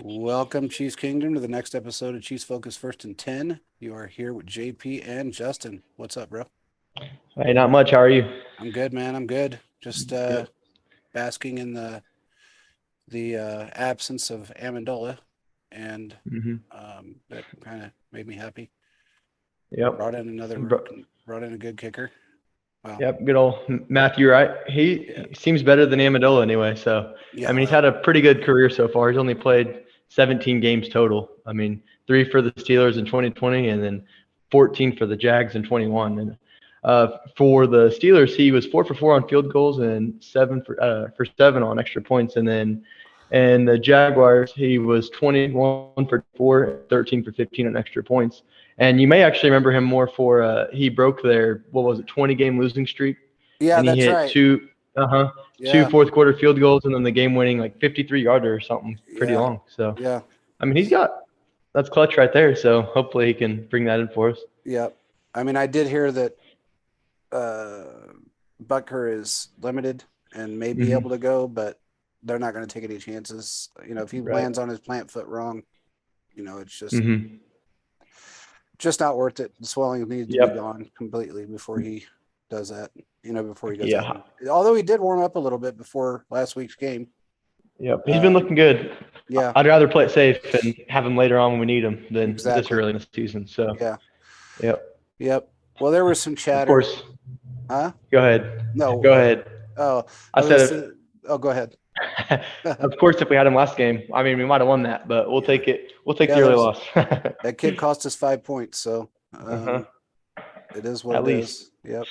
Welcome, Chiefs Kingdom, to the next episode of Chiefs Focus First and 10. You are here with JP and Justin. What's up, bro? Hey, not much. How are you? I'm good, man. I'm good. Just Good. basking in the absence of Amendola, and hmm that kind of made me happy. Yep. Brought in another, Bro- brought in a good kicker. Wow. Yep. Good old Matthew, right? Yeah. He seems better than Amendola anyway. So, I Yeah. mean, he's had a pretty good career so far. He's only played 17 games total. I mean, three for the Steelers in 2020 and then 14 for the Jags in 21. And for the Steelers, he was 4 for 4 on field goals and seven for 7 on extra points. And the Jaguars, he was 21 for 4, 13 for 15 on extra points. And you may actually remember him more for he broke their what was it 20-game losing streak, Yeah, and he that's hit right. two Yeah. fourth quarter field goals and then the game winning like 53 yarder or something pretty Yeah. long. So Yeah. I mean that's clutch right there. So hopefully he can bring that in for us. Yeah. I mean, I did hear that uh, Butker is limited and may be able to hmm go, but they're not going to take any chances. If he Right. lands on his plant foot wrong, it's hmm just not worth it. The swelling needs to be Yep. gone completely before he does that. Before he goes out. Yeah. Although he did warm up a little bit before last week's game. Yep. He's been Um, looking good. yeah, I'd rather play it safe and have him later on when we need him than this exactly. early in the season. So, Yeah, yep. yep. Well, there was some Of chatter, course. huh? Go ahead. No. Go ahead. Oh, I I was gonna said say. if Oh, go ahead. of course, if we had him last game, I mean, we might have won that, but we'll Yeah, take it. We'll take yeah. the early loss. That kid cost us 5 points, so uh-huh. it is what At it least. is. Yep.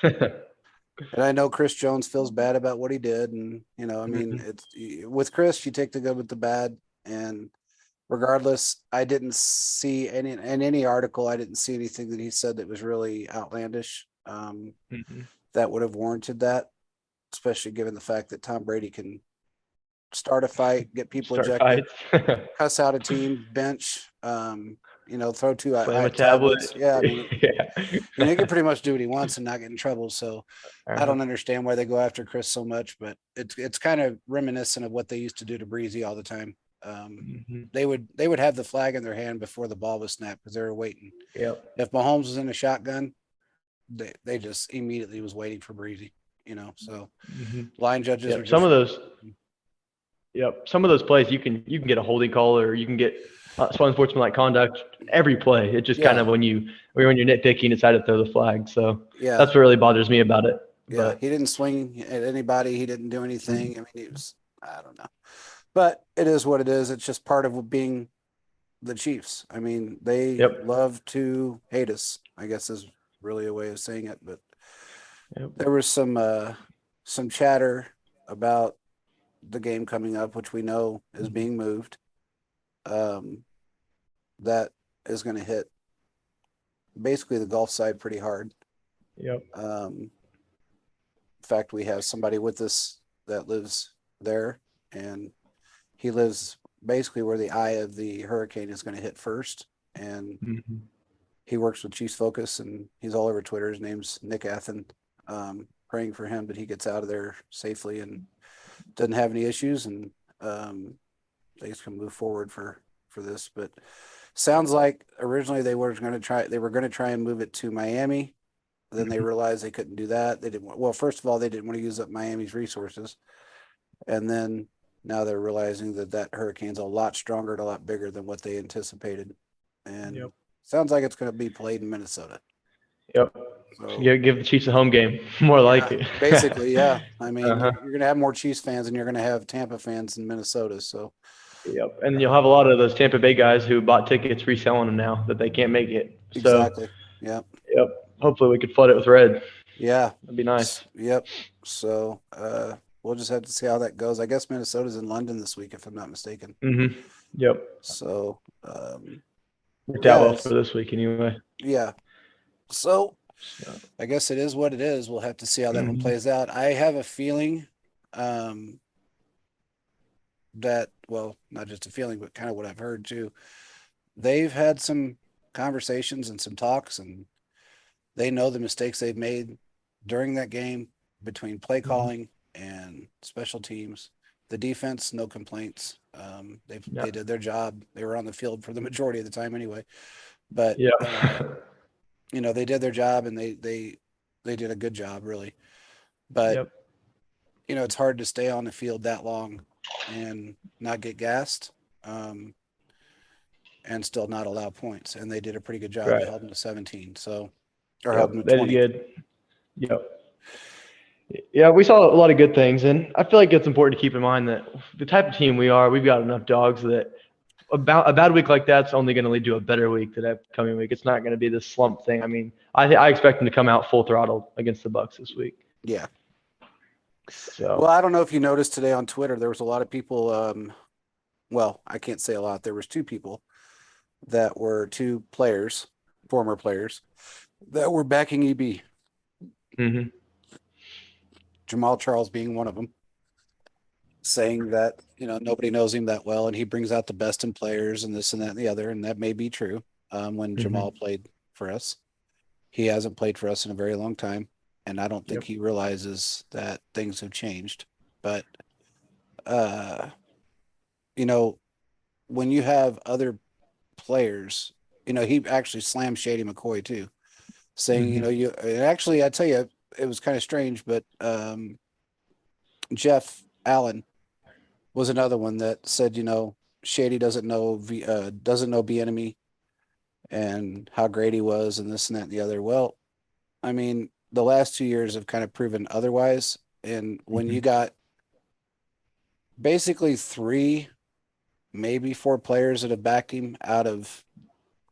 And I know Chris Jones feels bad about what he did, and I mean, hmm it's with Chris, you take the good with the bad, and regardless, I didn't see any article. I didn't see anything that he said that was really outlandish. hmm That would have warranted that, especially given the fact that Tom Brady can start a fight, get people Start ejected, fights. cuss out a team, bench, throw two Slam a tablets. tablet. Yeah, I mean, Yeah. he can pretty much do what he wants and not get in trouble. So I uh-huh. don't understand why they go after Chris so much, but it's kind of reminiscent of what they used to do to Breezy all the time. Um, hmm they would have the flag in their hand before the ball was snapped because they were waiting. Yep. If Mahomes was in a shotgun, they just immediately was waiting for Breezy. So hmm line judges were Yep. Some just of those. Yep. Some of those plays you can get a holding call or you can get unsportsmanlike conduct every play. It just kind yeah, of when you're nitpicking, decide to throw the flag. So yeah, that's what really bothers me about it. yeah. But He didn't swing at anybody. He didn't do anything. I Mhm. mean, he was I don't know, but it is what it is. It's just part of being the Chiefs. I mean, they Yep. love to hate us, I guess is really a way of saying it. But Yep. there was some chatter about the game coming up, which we know is Mhm. being moved. Um, that is going to hit basically the Gulf side pretty hard. Yep. In fact, we have somebody with us that lives there, and he lives basically where the eye of the hurricane is going to hit first. And hmm he works with Chiefs Focus, and he's all over Twitter. His name's Nick Athen. Praying for him that he gets out of there safely and doesn't have any issues, and things can move forward for this. But sounds like originally they were going to try and move it to Miami. Then they hmm realized they couldn't do that. They didn't want, well, first of all, they didn't want to use up Miami's resources, and then now they're realizing that that hurricane's a lot stronger and a lot bigger than what they anticipated, and Yep. sounds like it's going to be played in Minnesota. Yep. So Give the Chiefs a home game. More like yeah, it. basically, yeah. I mean, uh-huh. you're going to have more Chiefs fans, and you're going to have Tampa fans in Minnesota. So Yep. And you'll have a um, lot of those Tampa Bay guys who bought tickets reselling them now that they can't make it. So, exactly, yeah, yep. Hopefully we could flood it with red. yeah, That'd be nice. yep. So we'll just have to see how that goes. I guess Minnesota's in London this week, if I'm not mistaken. Yep. So Worked out yeah, well for this week anyway. yeah. So So, I guess it is what it is. We'll have to see how that one mhm. plays out. I have a feeling um, that, well, not just a feeling, but kind of what I've heard too. They've had some conversations and some talks, and they know the mistakes they've made during that game between play Mhm. calling and special teams. The defense, no complaints. Yeah. They did their job. They were on the field for the majority of the time anyway. But Yeah. they did their job, and they did a good job, really. But Yep. it's hard to stay on the field that long and not get gassed, um, and still not allow points. And they did a pretty good job. They Right. held them to 17, so or held them Yep. to They did 20. good. Yep. Yeah, we saw a lot of good things, and I feel like it's important to keep in mind that the type of team we are, we've got enough dogs that about a bad week like that's only going to lead to a better week the upcoming week. It's not going to be this slump thing. I mean, I expect them to come out full throttle against the Bucs this week. Yeah. Well, So. I don't know if you noticed today on Twitter, there was a lot of people. Well, I can't say a lot. There was two people that were two players, former players, that were backing EB. Hmm. Jamal Charles being one of them, saying that nobody knows him that well, and he brings out the best in players, and this and that and the other, and that may be true. When Hmm. Jamal played for us, he hasn't played for us in a very long time, and I don't think Yep. he realizes that things have changed. But uh, you know, when you have other players, he actually slammed Shady McCoy too, saying, Hmm. and actually, I tell you, it was kind of strange, but Jeff Allen was another one that said, Shady doesn't know Bieniemy and how great he was and this and that and the other. Well, I mean, the last 2 years have kind of proven otherwise. And when Hmm. you got basically three, maybe four players that have backed him out of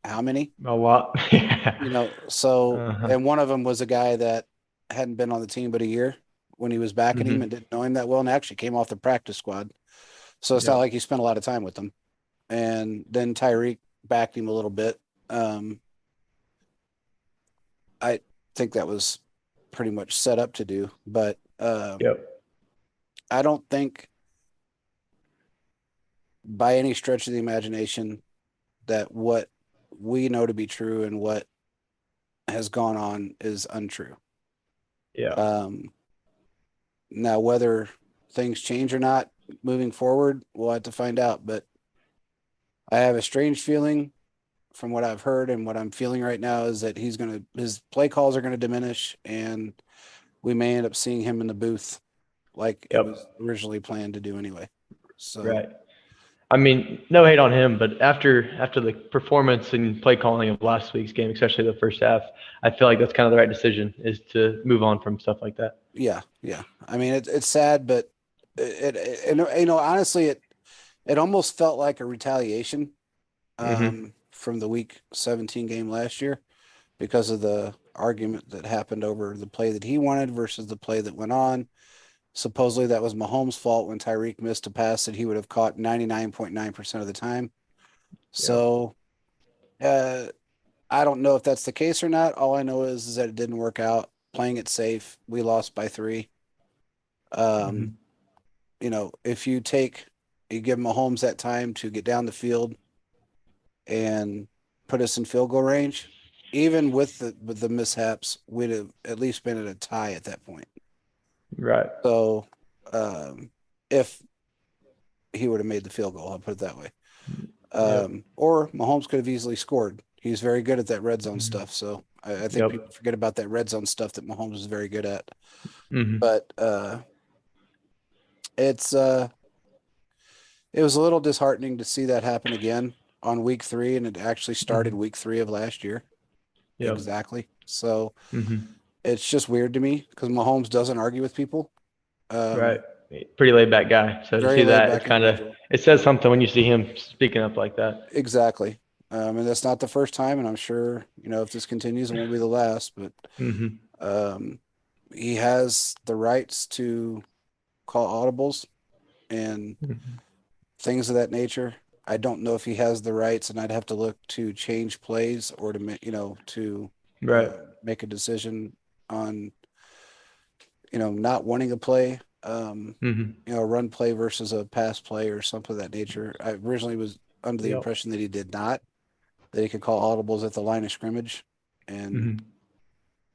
how many? A lot. Yeah. So, Uh-huh. and one of them was a guy that hadn't been on the team but a year when he was backing him Hmm. and didn't know him that well, and actually came off the practice squad. So it's not Yep. like he spent a lot of time with them. And then Tyreek backed him a little bit. Um, I think that was pretty much set up to do, but Yep. I don't think by any stretch of the imagination that what we know to be true and what has gone on is untrue. Yeah. Um, Now, whether things change or not moving forward, we'll have to find out. But I have a strange feeling from what I've heard and what I'm feeling right now is that his play calls are going to diminish, and we may end up seeing him in the booth like it Yep. was originally planned to do anyway. So, Right. I mean, no hate on him, but after the performance and play calling of last week's game, especially the first half, I feel like that's kind of the right decision is to move on from stuff like that. yeah, yeah. I mean, it's sad, but and honestly, it almost felt like a retaliation Hmm. from the week 17 game last year because of the argument that happened over the play that he wanted versus the play that went on. Supposedly that was Mahomes' fault when Tyreek missed a pass that he would have caught 99.9% of the time. Yeah. So uh, I don't know if that's the case or not. All I know is that it didn't work out. Playing it safe, we lost by 3. Um, Hmm. if you give Mahomes that time to get down the field and put us in field goal range, even with the mishaps, we'd have at least been at a tie at that point. Right. So if he would have made the field goal, I'll put it that way. Yep. Or Mahomes could have easily scored. He's very good at that red zone Hmm. stuff. So I think Yep. people forget about that red zone stuff that Mahomes is very good at. Hmm. But it's it was a little disheartening to see that happen again on week 3, and it actually started Hmm. week 3 of last year. Yep. Exactly. So Hmm. it's just weird to me because Mahomes doesn't argue with people. Right. Um, Pretty laid back guy. So to Very see laid that, it's back kind of individual. it says something when you see him speaking up like that. Exactly. And that's not the first time, and I'm sure, if this continues, it won't be the last, but Hmm. um, he has the rights to call audibles and Hmm. things of that nature. I don't know if he has the rights, and I'd have to look to change plays or to to Right. make a decision on not wanting a play, Hmm. run play versus a pass play or something of that nature. I originally was under the Yep. impression that he did not, that he could call audibles at the line of scrimmage, and Hmm.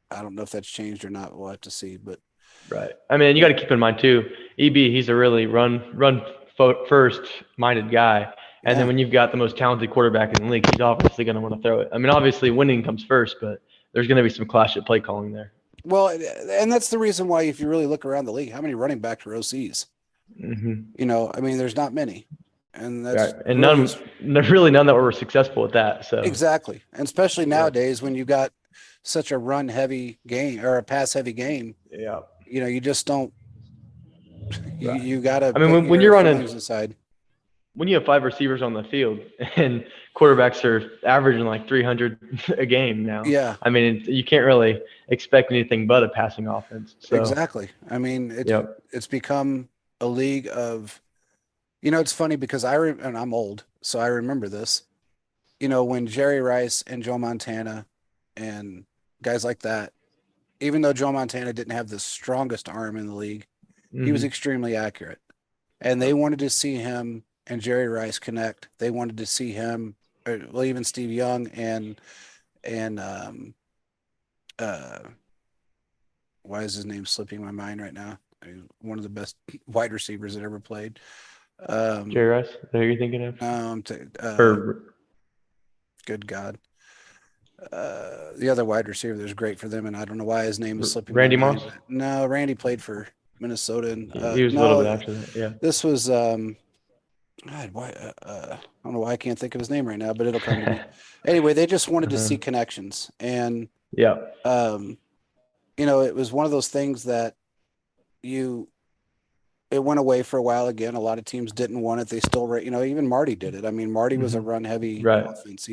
I don't know if that's changed or not. We'll have to see, but Right. I mean, you got to keep in mind too, EB, he's a really first minded guy. And then Yeah. when you've got the most talented quarterback in the league, he's obviously going to want to throw it. I mean, obviously winning comes first, but there's going to be some clash at play calling there. Well, and that's the reason why, if you really look around the league, how many running backs are OCs? Hmm. I mean, there's not many, and Right. that's And really really none that were successful at that. So, exactly, and especially yeah. nowadays when you got such a run heavy game or a pass heavy game, Yeah. you just don't. You, Right. you got to I mean, put when your you're running, feelings aside. when you have 5 receivers on the field and quarterbacks are averaging like 300 a game now, Yeah, I mean, you can't really expect anything but a passing offense. So, exactly. I mean, yep. it's become a league of. It's funny because and I'm old, so I remember this. When Jerry Rice and Joe Montana and guys like that, even though Joe Montana didn't have the strongest arm in the league, he was Hmm. extremely accurate. And they wanted to see him and Jerry Rice connect. They wanted to see him, well, even Steve Young and uh, why is his name slipping my mind right now? I mean, one of the best wide receivers that ever played. Um, Jerry Rice, is that who you're thinking of? um, Or good God. The other wide receiver that's great for them, and I don't know why his name is slipping my Randy mind. Moss? But no, Randy played for Minnesota, and He was a little bit no, after that. Yeah. this was God, why I don't know why I can't think of his name right now, but it'll come to me. Anyway, they just wanted to Uh-huh. see connections, and Yeah. um, it was one of those things that you it went away for a while again. A lot of teams didn't want it. They still, even Marty did it. I mean, Marty was a Hmm. run heavy Right. offense.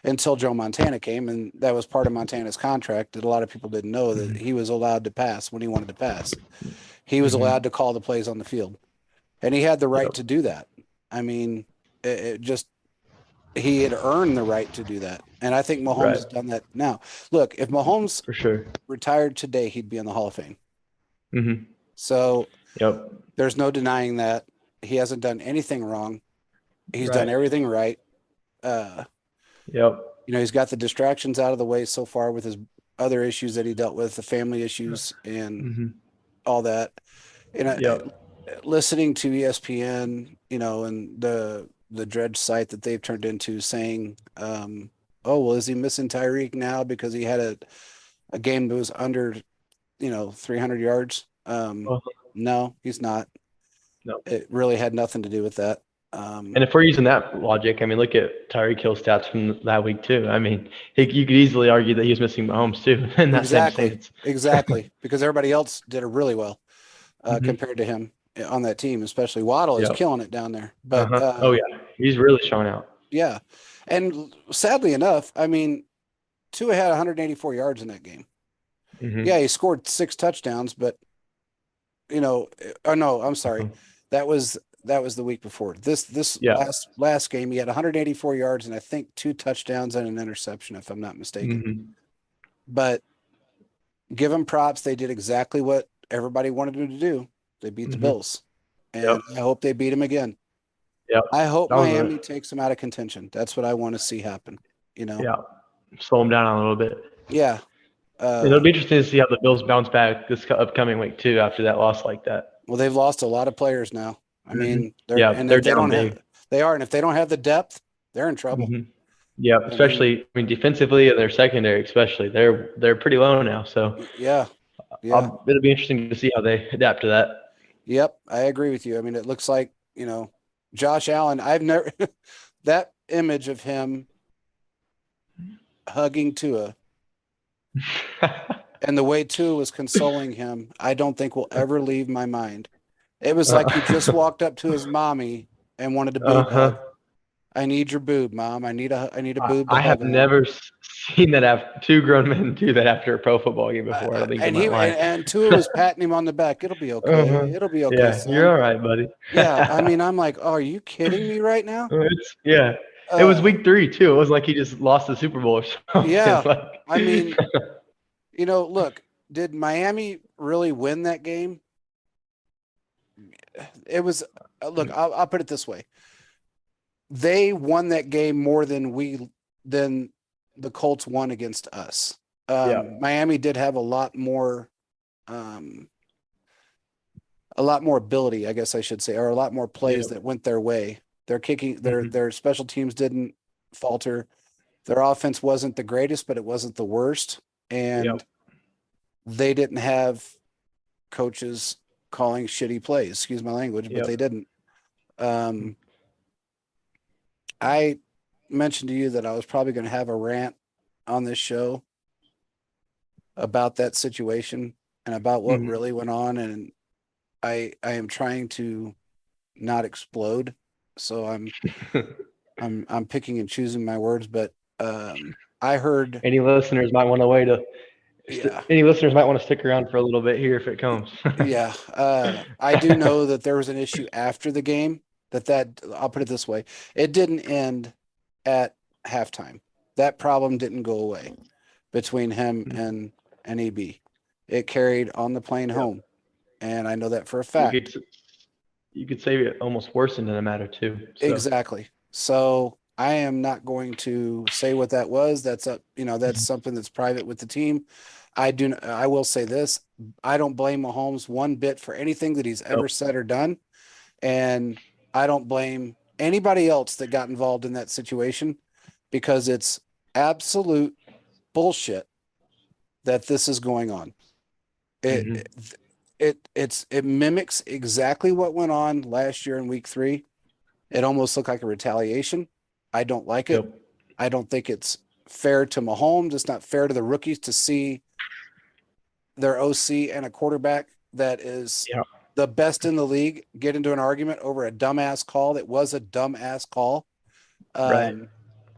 Until Joe Montana came, and that was part of Montana's contract that a lot of people didn't know, that Hmm. he was allowed to pass when he wanted to pass. He was Hmm. allowed to call the plays on the field, and he had the right Yep. to do that. I mean, it just he had earned the right to do that, and I think Mahomes Right. has done that now. Look, if Mahomes For sure. retired today, he'd be in the Hall of Fame. Hmm. So Yep. there's no denying that he hasn't done anything wrong. He's done Right. everything right. Uh, Yep. he's got the distractions out of the way so far with his other issues that he dealt with, the family issues and Hmm. all that. And Yep. listening to ESPN, and the Dredge site that they've turned into, saying, "Oh, well, is he missing Tyreek now because he had a game that was under, 300 yards?" Well, No, he's not. no. It really had nothing to do with that. Um, And if we're using that logic, I mean, look at Tyreek Hill stats from that week too. I mean, you could easily argue that he was missing Mahomes too in that same exactly, stance. exactly, because everybody else did it really well Hmm. compared to him on that team, especially Waddle is Yep. killing it down there. But Uh-huh. Oh yeah, he's really showing out. yeah, and sadly enough, I mean, Tua had 184 yards in that game. Yeah, Hmm. he scored 6 touchdowns, but oh no, I'm sorry, Uh-huh. that was the week before. This Yeah. last game, he had 184 yards and I think 2 touchdowns and an interception, if I'm not mistaken. Hmm. But give them props; they did exactly what everybody wanted them to do. They beat the Hmm. Bills, and Yep. I hope they beat them again. Yep. I hope That was Miami takes them out of contention. That's what I want to see happen. yeah. Slow him down a little bit. Yeah. It'll Uh, be interesting to see how the Bills bounce back this upcoming week too after that loss like that. well, they've lost a lot of players now. I Hmm. mean, they're Yeah, and they're if they down don't have, big. they are, and if they don't have the depth, they're in trouble. Hmm. Yeah, I mean, especially I mean defensively and their secondary, especially they're pretty low now. So yeah, yeah, it'll be interesting to see how they adapt to that. yep. I agree with you. I mean, it looks like Josh Allen. I've never that image of him hugging Tua and the way Tua was consoling him. I don't think will ever leave my mind. It was like he just walked up to his mommy and wanted a boob hug. Uh-huh. I need your boob, mom. I need a I, boob to I hug have on. never seen that after two grown men do that after a pro football game before. I don't think in And my he life. and Tua was patting him on the back. It'll be Uh-huh. okay. It'll be okay, Yeah, you're son. all right, buddy. Yeah, I mean, I'm like, oh, are you kidding me right now? Yeah. It was Uh, week 3 too. It wasn't like he just lost the Super Bowl or something. yeah. Like, I mean, look, did Miami really win that game? It was, look, I'll put it this way. They won that game more than the Colts won against us. yeah. Miami did have a lot more. Um, a lot more ability, I guess I should say, or a lot more plays Yep. that went their way. Their kicking, Hmm. their special teams didn't falter. Their offense wasn't the greatest, but it wasn't the worst. And Yep. they didn't have coaches calling shitty plays, excuse my language, but Yep. they didn't. Um, I mentioned to you that I was probably going to have a rant on this show about that situation and about what Hmm. really went on. And I am trying to not explode. So I'm picking and choosing my words, but I heard, Any listeners might want to wait to. yeah, Any listeners might want to stick around for a little bit here if it comes. yeah. I do know that there was an issue after the game that I'll put it this way. It didn't end at halftime. That problem didn't go away between him Mhm. and EB. It carried on the plane Yep. home. And I know that for a You fact. could you could say it almost worsened in a matter too. So. Exactly. So I am not going to say what that was. That's up, that's Mhm. something that's private with the team. I will say this. I don't blame Mahomes one bit for anything that he's ever Nope. said or done. And I don't blame anybody else that got involved in that situation because it's absolute bullshit that this is going on. It Hmm. it mimics exactly what went on last year in week 3. It almost looked like a retaliation. I don't like it. Yep. I don't think it's fair to Mahomes. It's not fair to the rookies to see their OC and a quarterback that is Yeah. the best in the league get into an argument over a dumbass call that was a dumbass call. Right. Um,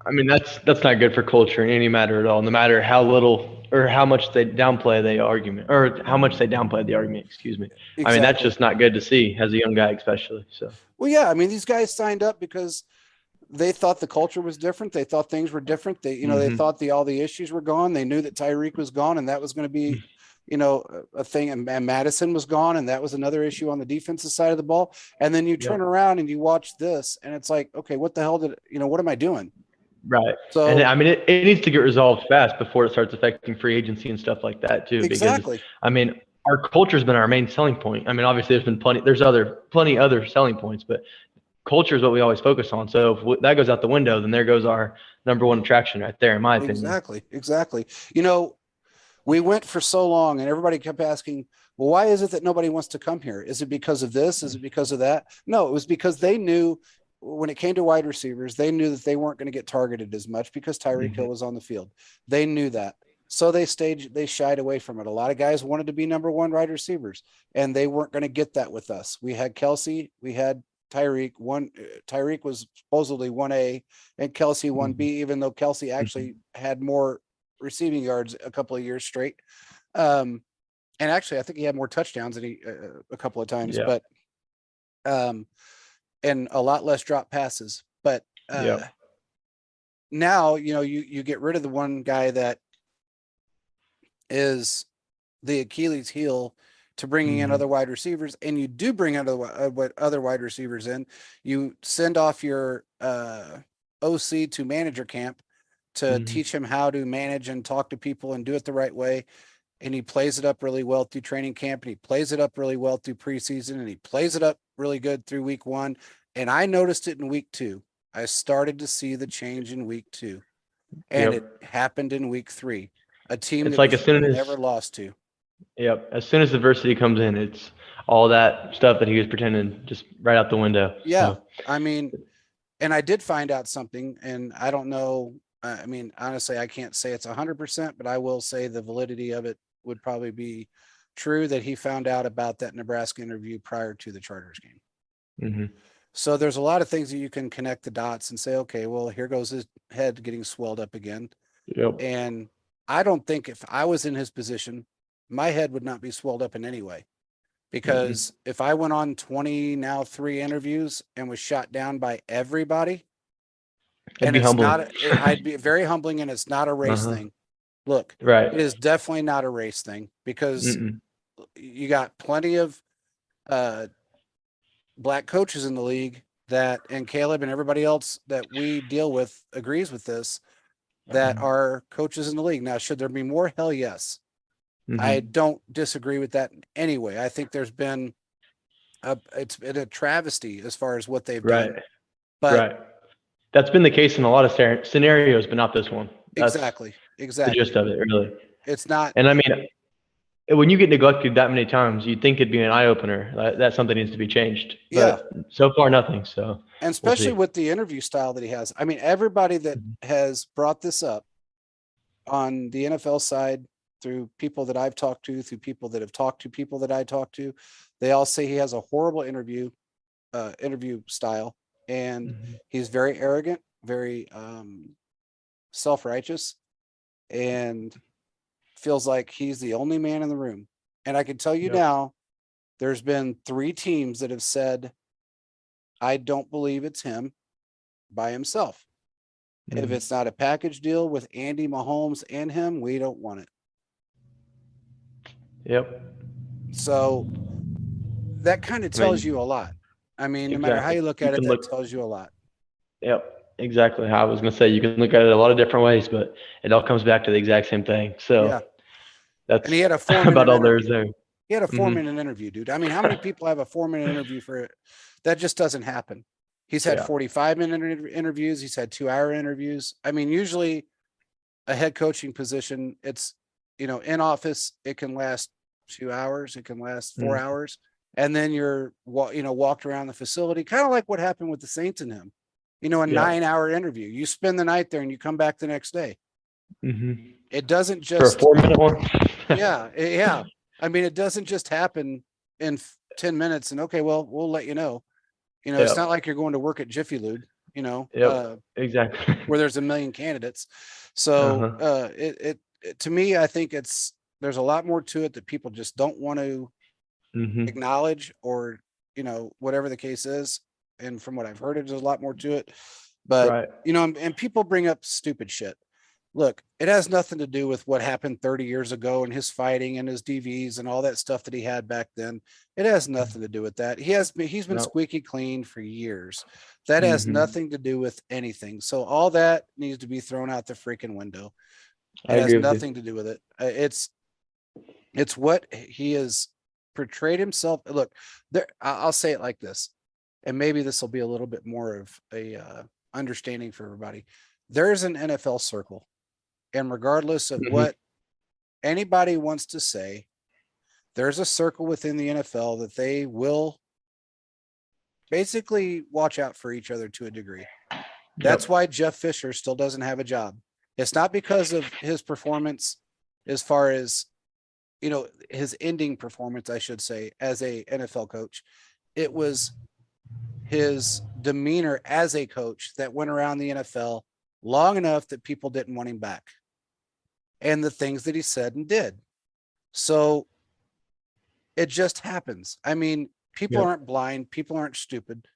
I mean, that's not good for culture in any matter at all. No matter how little or how much they downplay the argument, or how much they downplay the argument. Excuse me. I mean, that's exactly. just not good to see as a young guy, especially. So. Well, yeah, I mean, these guys signed up because they thought the culture was different. They thought things were different. They Hmm. thought all the issues were gone. They knew that Tyreek was gone and that was going to be, a thing. And Madison was gone. And that was another issue on the defensive side of the ball. And then you turn Yep. around and you watch this and it's like, okay, what the hell what am I doing? Right. And So I mean, it needs to get resolved fast before it starts affecting free agency and stuff like that too. Because exactly, I mean, our culture's been our main selling point. I mean, obviously there's been plenty other selling points, but culture is what we always focus on. So if that goes out the window, then there goes our number one attraction right there, in my opinion. exactly. We went for so long and everybody kept asking, well, why is it that nobody wants to come here? Is it because of this? Is it because of that? No, it was because they knew when it came to wide receivers, they knew that they weren't going to get targeted as much because Tyreek Hmm. Hill was on the field. They knew that. So they shied away from it. A lot of guys wanted to be number one wide receivers, and they weren't going to get that with us. We had Kelsey, we had Tyreek. Tyreek was supposedly 1A and Kelsey 1B, even though Kelsey Hmm. actually had more receiving yards a couple of years straight. Um, and actually, I think he had more touchdowns than he a couple of times, Yeah. but um, and a lot less drop passes. But Yep. now you get rid of the one guy that is the Achilles heel to bringing in Hmm. other wide receivers, and you do bring other wide receivers in. You send off your OC to manager camp to Hmm. teach him how to manage and talk to people and do it the right way. And he plays it up really well through training camp, and he plays it up really well through preseason, and he plays it up really good through week 1. And I noticed it in week 2. I started to see the change in week 2, and it Yep. happened in week 3. A team It's that like we as should soon have as never lost to. Yep. As soon as adversity comes in, it's all that stuff that he was pretending just right out the window. Yeah, So. I mean, and I did find out something, and I don't know. I mean, honestly, I can't say it's 100%, but I will say the validity of it would probably be true that he found out about that Nebraska interview prior to the Chargers game. Hmm. So there's a lot of things that you can connect the dots and say, okay, well, here goes his head getting swelled up again. Yep. And I don't think if I was in his position, my head would not be swelled up in any way. Mm-mm. Because if I went on 20, now 3 interviews and was shot down by everybody, It'd and be it's humbling. not, I'd be very humbling, and it's not a race Uh-huh. thing. Look, Right. it is definitely not a race thing because Mm-mm. you got plenty of uh, black coaches in the league that, and Caleb and everybody else that we deal with agrees with this, that are coaches in the league. Now, should there be more? Hell yes. I Mm-hmm. don't disagree with that in any way. I think there's been it's been a travesty as far as what they've Right. done. But Right. That's been the case in a lot of scenarios, but not this one. That's exactly, the gist of it, really. it's not. And I mean, when you get neglected that many times, you'd think it'd be an eye opener that something needs to be changed. Yeah, But so far, nothing. So and we'll especially see. with the interview style that he has. I mean, everybody that has brought this up on the NFL side, through people that I've talked to, through people that have talked to people that I talked to, they all say he has a horrible interview style, and Mhm. he's very arrogant, very self-righteous, and feels like he's the only man in the room. And I can tell you Yep. now, there's been 3 teams that have said, I don't believe it's him by himself. If Mhm. it's not a package deal with Andy Mahomes and him, we don't want it. Yep. So that kind of I tells you mean, a lot. I mean, no matter how exactly. you look You at it, can that look. tells you a lot. Yep. Exactly. I was gonna say you can look at it a lot of different ways, but it all comes back to the exact same thing. Yeah. So And he that's had a four about minute all there is interview. there. He had a four Hmm. minute interview, dude. I mean, how many people have a 4 minute interview for it? That just doesn't happen. He's had Yeah. 45-minute interviews. He's had 2 hour interviews. I mean, usually a head coaching position, it's, in office, it can last 2 hours. It can last 4 hours. And then you're, walked around the facility, kind of like what happened with the Saints and him, a Yeah. 9 hour interview. You spend the night there and you come back the next day. Hmm. It doesn't For a just, 4 minute one. yeah. I mean, it doesn't just happen in 10 minutes and okay, well, we'll let you know. It's not Yep. like you're going to work at Jiffy Lube, Yep. Exactly. where there's a million candidates. So Uh-huh. to me, I think there's a lot more to it that people just don't want to Hmm. acknowledge, or whatever the case is. And from what I've heard, there's a lot more to it. But Right. and people bring up stupid shit. Look, it has nothing to do with what happened 30 years ago and his fighting and his DVs and all that stuff that he had back then. It has nothing to do with that. He's been No. squeaky clean for years. That has Hmm. nothing to do with anything. So all that needs to be thrown out the freaking window. I It has agree with you. nothing to do with it. It's what he has portrayed himself. Look, I'll say it like this, and maybe this will be a little bit more of a understanding for everybody. There's an NFL circle, and regardless of Hmm. what anybody wants to say, there's a circle within the NFL that they will basically watch out for each other to a degree. That's Yep. why Jeff Fisher still doesn't have a job. It's not because of his performance as far as, his ending performance, I should say, as a NFL coach. It was his demeanor as a coach that went around the NFL long enough that people didn't want him back, and the things that he said and did. So it just happens. I mean, people Yep. aren't blind, people aren't stupid,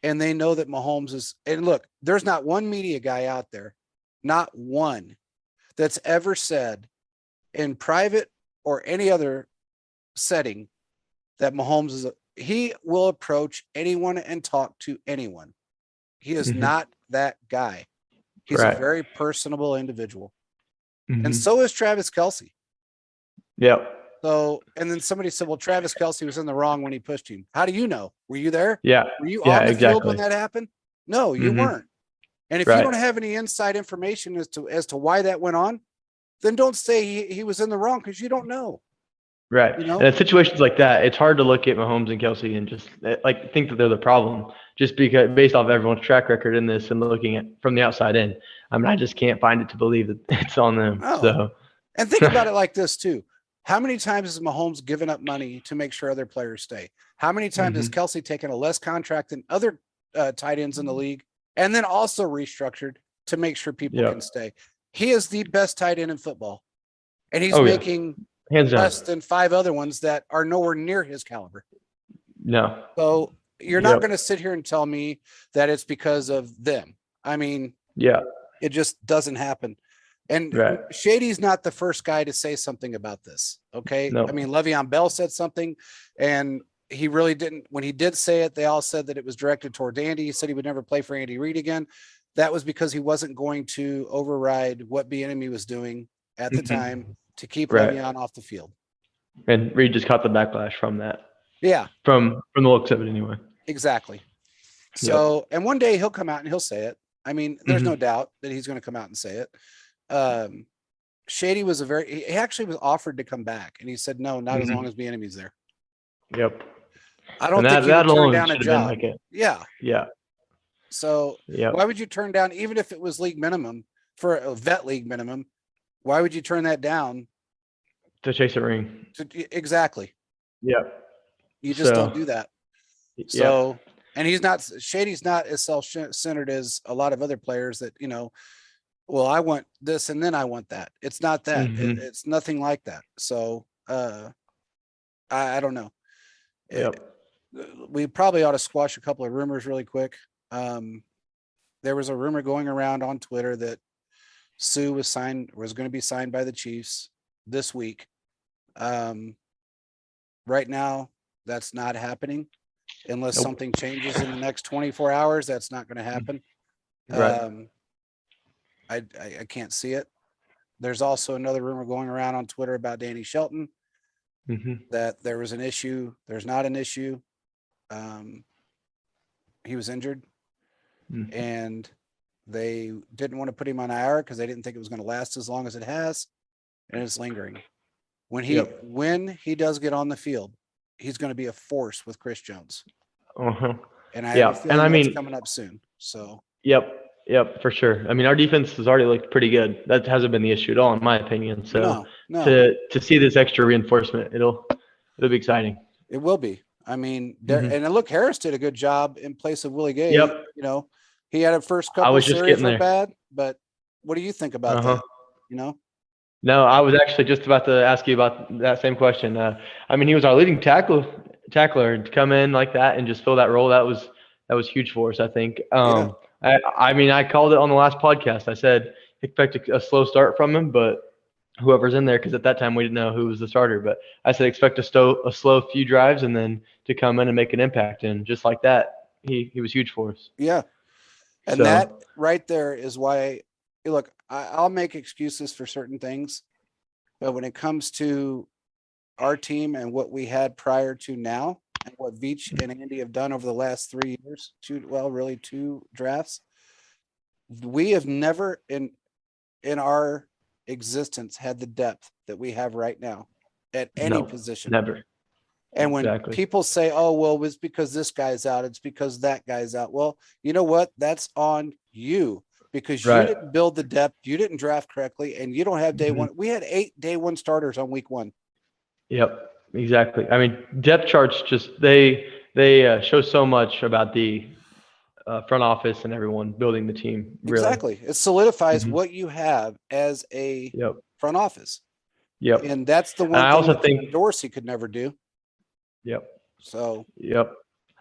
and they know that Mahomes is. And look, there's not one media guy out there, not one, that's ever said in private or any other setting that Mahomes he will approach anyone and talk to anyone. He is Hmm. not that guy. He's a Right. very personable individual. And Hmm. so is Travis Kelce. Yep. So, and then somebody said, well, Travis Kelce was in the wrong when he pushed him. How do you know? Were you there? Yeah. Were you Yeah. on the field when Exactly. that happened? No, you Hmm. weren't. And if you Right. don't have any inside information as to why that went on, then don't say he was in the wrong, because you don't know. Right. You And know? in situations like that, it's hard to look at Mahomes and Kelsey and just like think that they're the problem, just because based off everyone's track record in this and looking at from the outside in. I mean, I just can't find it to believe that it's on them. Oh, So, and think about it like this too. How many times has Mahomes given up money to make sure other players stay? How many times has hmm. Kelsey taken a less contract than other tight ends in the league, and then also restructured to make sure people Yeah. can stay? He is the best tight end in football, and he's Oh yeah, making hands less down. than 5 other ones that are nowhere near his caliber. No. So you're not going to Yep. sit here and tell me that it's because of them. I mean, Yeah. it just doesn't happen. And Right. Shady's not the first guy to say something about this. Okay. I mean, No. Le'Veon Bell said something, and he really didn't. When he did say it, they all said that it was directed toward Andy. He said he would never play for Andy Reid again. That was because he wasn't going to override what Bieniemy was doing at the time Hmm. to keep Right. Le'Veon off the field. And Reed just caught the backlash from that. Yeah, from the looks of it anyway. exactly. Yep. So, and one day he'll come out and he'll say it. I mean, there's Mhm. no doubt that he's going to come out and say it. Shady was he actually was offered to come back, and he said, no, not as long as the enemy's there. Yep. I don't And think that he would turn alone down a should have been job. like it. Yeah. Yeah. So Yep. why would you turn down, even if it was league minimum for a vet league minimum? Why would you turn that down? To chase a ring. Exactly. Yep. You just don't So, do that. yep. So, and Shady's not as self-centered as a lot of other players that, well, I want this and then I want that. It's not that. Mhm. It's nothing like that. So, I don't know. Yep. We probably ought to squash a couple of rumors really quick. There was a rumor going around on Twitter that Sue was going to be signed by the Chiefs this week. Right now, that's not happening unless Nope. something changes in the next 24 hours. That's not going to happen. Right. I can't see it. There's also another rumor going around on Twitter about Danny Shelton that there was an issue. There's not an issue. He was injured, and they didn't want to put him on IR because they didn't think it was going to last as long as it has, and it's lingering. When he does get on the field, he's going to be a force with Chris Jones. And I have a feeling that's coming up soon. So Yep, for sure. I mean, our defense has already looked pretty good. That hasn't been the issue at all, in my opinion. So no. to see this extra reinforcement, it'll be exciting. It will be. I mean, and look, Harris did a good job in place of Willie Gay. Yep. He had a first couple of series were bad, but what do you think about that? No, I was actually just about to ask you about that same question. I mean, he was our leading tackler to come in like that and just fill that role. That was huge for us, I think. I mean, I called it on the last podcast. I said expect a slow start from him, but whoever's in there, because at that time we didn't know who was the starter. But I said expect a slow few drives and then to come in and make an impact. And just like that, he was huge for us. Yeah, and that right there is why. Look, I'll make excuses for certain things, but when it comes to our team and what we had prior to now, and what Veach and Andy have done over the last 3 years, really 2 drafts, we have never in our existence had the depth that we have right now at any position. Never. And when people say, oh, well, it's because this guy's out, it's because that guy's out. Well, you know what? That's on you because you didn't build the depth, you didn't draft correctly, and you don't have day one. We had 8 day one starters on week 1. Yep, exactly. I mean, depth charts just they show so much about the front office and everyone building the team. Really. Exactly. It solidifies what you have as a front office. Yep. And that's the one thing that Dorsey could never do. Yep. So. Yep.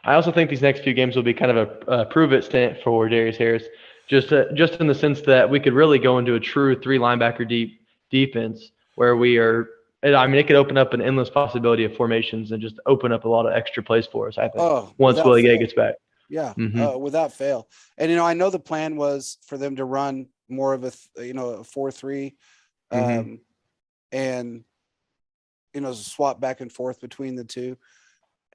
I also think these next few games will be kind of a prove it stint for Darius Harris, just in the sense that we could really go into a true 3 linebacker deep defense where we are. I mean, it could open up an endless possibility of formations and just open up a lot of extra plays for us, I think, once Willie Gay gets back. Yeah, without fail. And, I know the plan was for them to run more of a 4-3 and, swap back and forth between the two.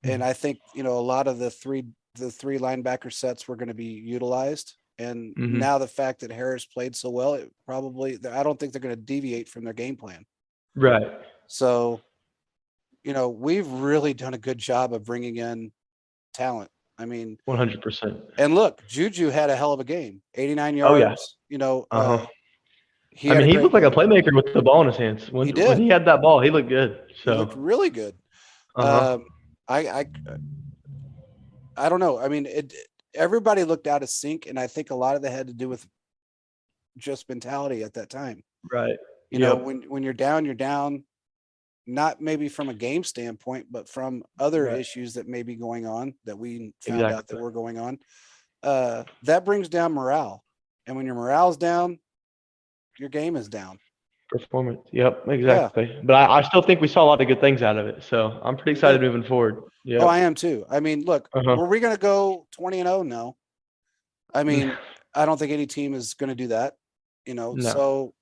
And I think, a lot of the three linebacker sets were going to be utilized. And now the fact that Harris played so well, I don't think they're going to deviate from their game plan. Right. So, we've really done a good job of bringing in talent. I mean, 100%. And look, Juju had a hell of a game, 89 yards. I mean, he looked like a playmaker with the ball in his hands. When he had that ball, he looked good. So he looked really good. I don't know. I mean, everybody looked out of sync, and I think a lot of that had to do with just mentality at that time. Right. When you're down, you're down. Not maybe from a game standpoint, but from other issues that may be going on that we found out that were going on. That brings down morale. And when your morale's down, your game is down. Performance. Yep, exactly. Yeah. But I still think we saw a lot of good things out of it. So I'm pretty excited moving forward. Yeah. Oh, I am too. I mean, look, were we going to go 20-0? No. I mean, I don't think any team is going to do that, No. So,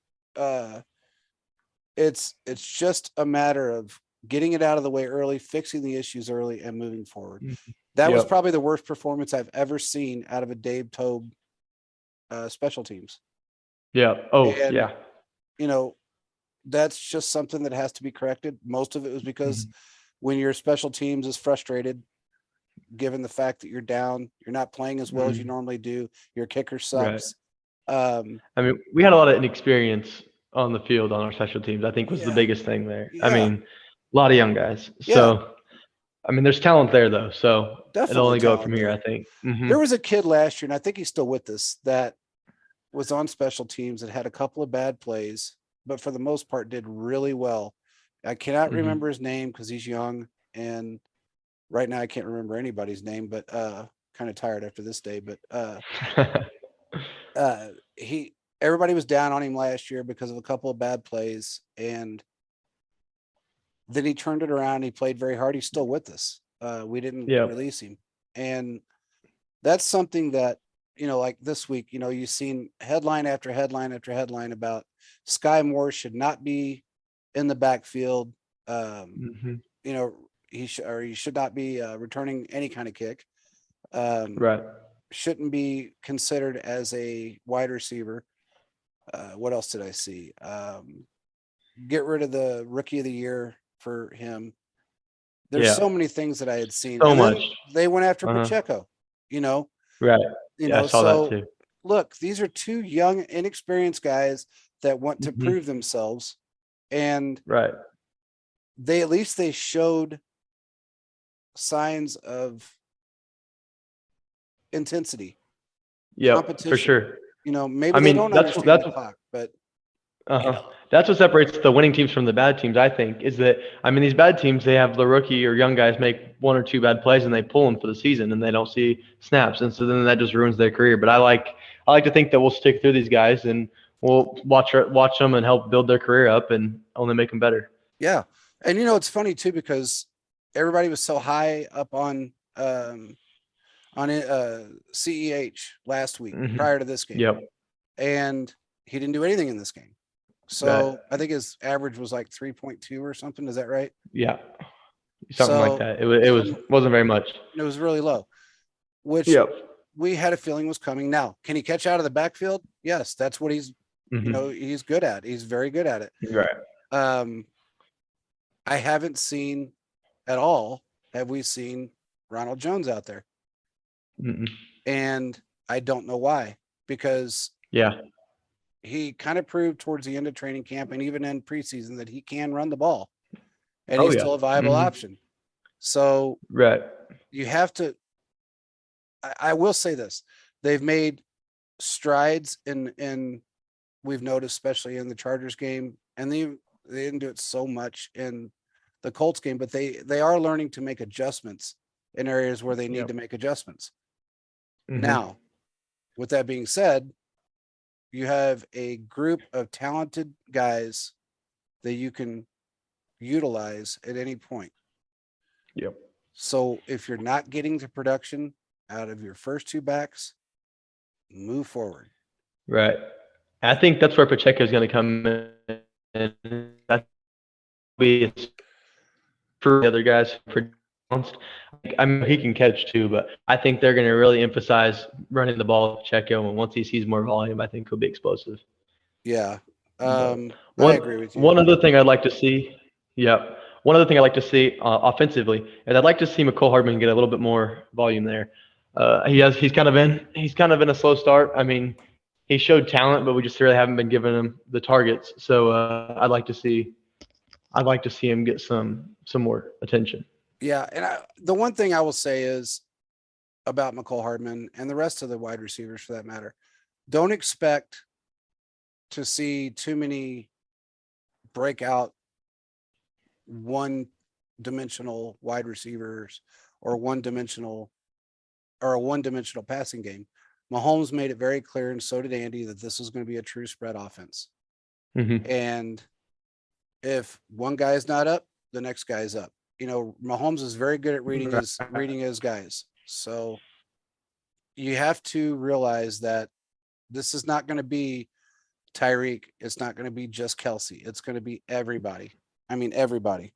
it's just a matter of getting it out of the way early, fixing the issues early, and moving forward. Mhm. That was Yep. probably the worst performance I've ever seen out of a Dave Tobe special teams. Yeah. Oh, And, yeah. you know, that's just something that has to be corrected. Most of it was because Mhm. when your special teams is frustrated, given the fact that you're down, you're not playing as well as you Mhm. normally do, your kicker Right. sucks. Um, I mean, we had a lot of inexperience on the field on our special teams, I think was the yeah, biggest thing there. I yeah, mean, a lot of young guys. yeah, So, I mean, there's talent there though. So it'll definitely only go up from talent here, I there. think. Hmm. There was a kid last year, and I think he's still with us, that was on special teams that had a couple of bad plays, but for the most part did really well. I cannot Hmm. remember his name because he's young, and right now I can't remember anybody's name, but kind of tired after this day. But he everybody was down on him last year because of a couple of bad plays, and then he turned it around. He played very hard. He's still with us. We didn't Yep. release him, and that's something that, like this week, you've seen headline after headline after headline about Sky Moore should not be in the backfield. Um, Hmm. he should not be returning any kind of kick. Um, Right. shouldn't be considered as a wide receiver. What else did I see? Get rid of the rookie of the year for him. There's Yeah. so many things that I had seen, So and much. then they went after Uh-huh. Pacheco. You know, Right. Yeah, I saw that so too. look, these are two young, inexperienced guys that want to Hmm. prove themselves, and Right. they at least they showed signs of intensity, Yep, for competition. sure. Maybe I they mean, don't that's understand that's the clock, but you uh-huh. know, That's what separates the winning teams from the bad teams, I think, is that I mean these bad teams they have the rookie or young guys make one or two bad plays and they pull them for the season and they don't see snaps and so then that just ruins their career. But I like to think that we'll stick through these guys and we'll watch them and help build their career up and only make them better. yeah. And it's funny too because everybody was so high up on it, CEH last week Hmm. prior to this game, Yep. and he didn't do anything in this game. Right. So I think his average was like 3.2 or something. Is that right? Yeah. Something like So that. It wasn't very much. it was really low, which Yep. we had a feeling was coming. Now, can he catch out of the backfield? Yes, that's what Hmm. he's good at. He's very good at it. Right. Um, I haven't seen at all. Have we seen Ronald Jones out there? Mm-mm. And I don't know why, because Yeah. he kind of proved towards the end of training camp and even in preseason that he can run the ball and Oh he's yeah. still a viable Hmm. option. So Right. you have to, I will say this, they've made strides in we've noticed, especially in the Chargers game, and they didn't do it so much in the Colts game, but they are learning to make adjustments in areas where they need Yep. to make adjustments. Hmm. Now, with that being said, you have a group of talented guys that you can utilize at any point. Yep. So if you're not getting the production out of your first two backs, move forward. Right. I Uh, think that's where Pacheco is going to come in. That's be for the other guys pretty balanced. I mean, he can catch too, but I think they're going to really emphasize running the ball with Pacheco. And once he sees more volume, I think he'll be explosive. yeah. But I one agree with you. one other thing I'd like to see, yeah, one other thing I'd like to see offensively is I'd like to see McCole Hardman get a little bit more volume there. He's kind of in a slow start. I mean, he showed talent, but we just really haven't been giving him the targets. So I'd like to see him get some more attention. Yeah. And the one thing I will say is about McCole Hardman and the rest of the wide receivers for that matter, don't expect to see too many breakout one dimensional wide receivers or a one dimensional passing game. Mahomes made it very clear, and so did Andy, that this was going to be a true spread offense. Hmm. And if one guy is not up, the next guy's up. Mahomes is very good at reading his guys. So you have to realize that this is not going to be Tyreek. It's not going to be just Kelsey. It's going to be everybody. I mean, everybody.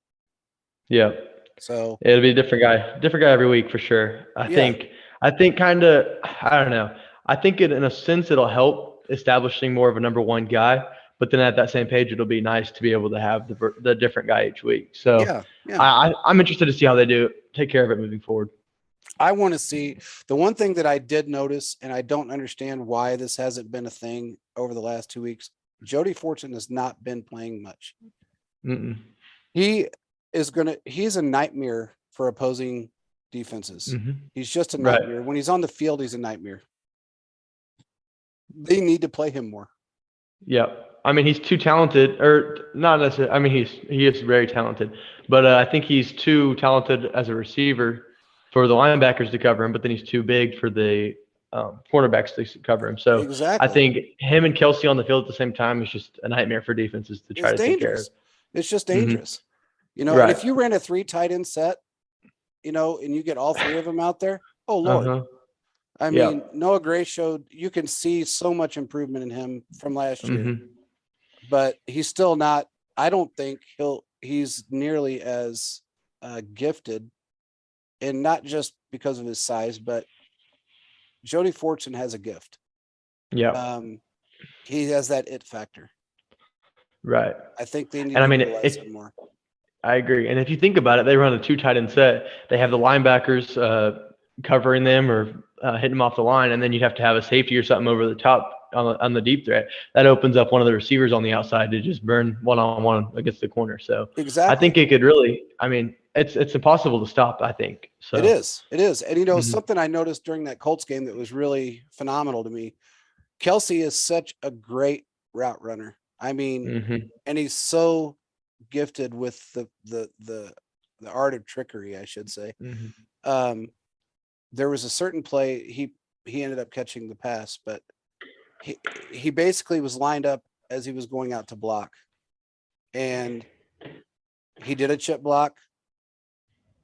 Yeah. So It'll be a different guy every week for sure. yeah, I think kind of, I don't know. I think in a sense it'll help establishing more of a number one guy, but then at that same page, it'll be nice to be able to have the different guy each week. So yeah. I'm interested to see how they do take care of it moving forward. I want to see the one thing that I did notice, and I don't understand why this hasn't been a thing over the last 2 weeks. Jody Fortune has not been playing much. Mm-mm. He he's a nightmare for opposing defenses. Mm-hmm. He's just a Right. nightmare. When he's on the field, he's a nightmare. They need to play him more. Yeah. I mean, he's too talented, or not necessarily. I mean, he is very talented, but I think he's too talented as a receiver for the linebackers to cover him. But then he's too big for the cornerbacks to cover him. So I Exactly. think him and Kelsey on the field at the same time is just a nightmare for defenses to try It's to take care of. dangerous. It's just Hmm. dangerous. And Right. if you ran a 3 tight end set, and you get all 3 of them out there, oh Uh Lord. huh. I Yeah. mean, Noah Gray you can see so much improvement in him from last year, Hmm. but he's still not, I don't think he's nearly as gifted, and not just because of his size, but Jody Fortune has a gift. Yeah. He has that it factor. Right. I think they need And I to mean, utilize him more. I agree. And if you think about it, they run a two tight end set. They have the linebackers covering them or hitting them off the line, and then you'd have to have a safety or something over the top on the deep threat. That opens up one of the receivers on the outside to just burn one-on-one against the corner. So I Exactly. think it could really. I mean, it's impossible to stop. I think so. It is. It is. And Mhm. something I noticed during that Colts game that was really phenomenal to me. Kelsey is such a great route runner. I mean, Mhm. and he's so gifted with the art of trickery, I should say. Mhm. Um, there was a certain play he ended up catching the pass, but he basically was lined up as he was going out to block, and he did a chip block,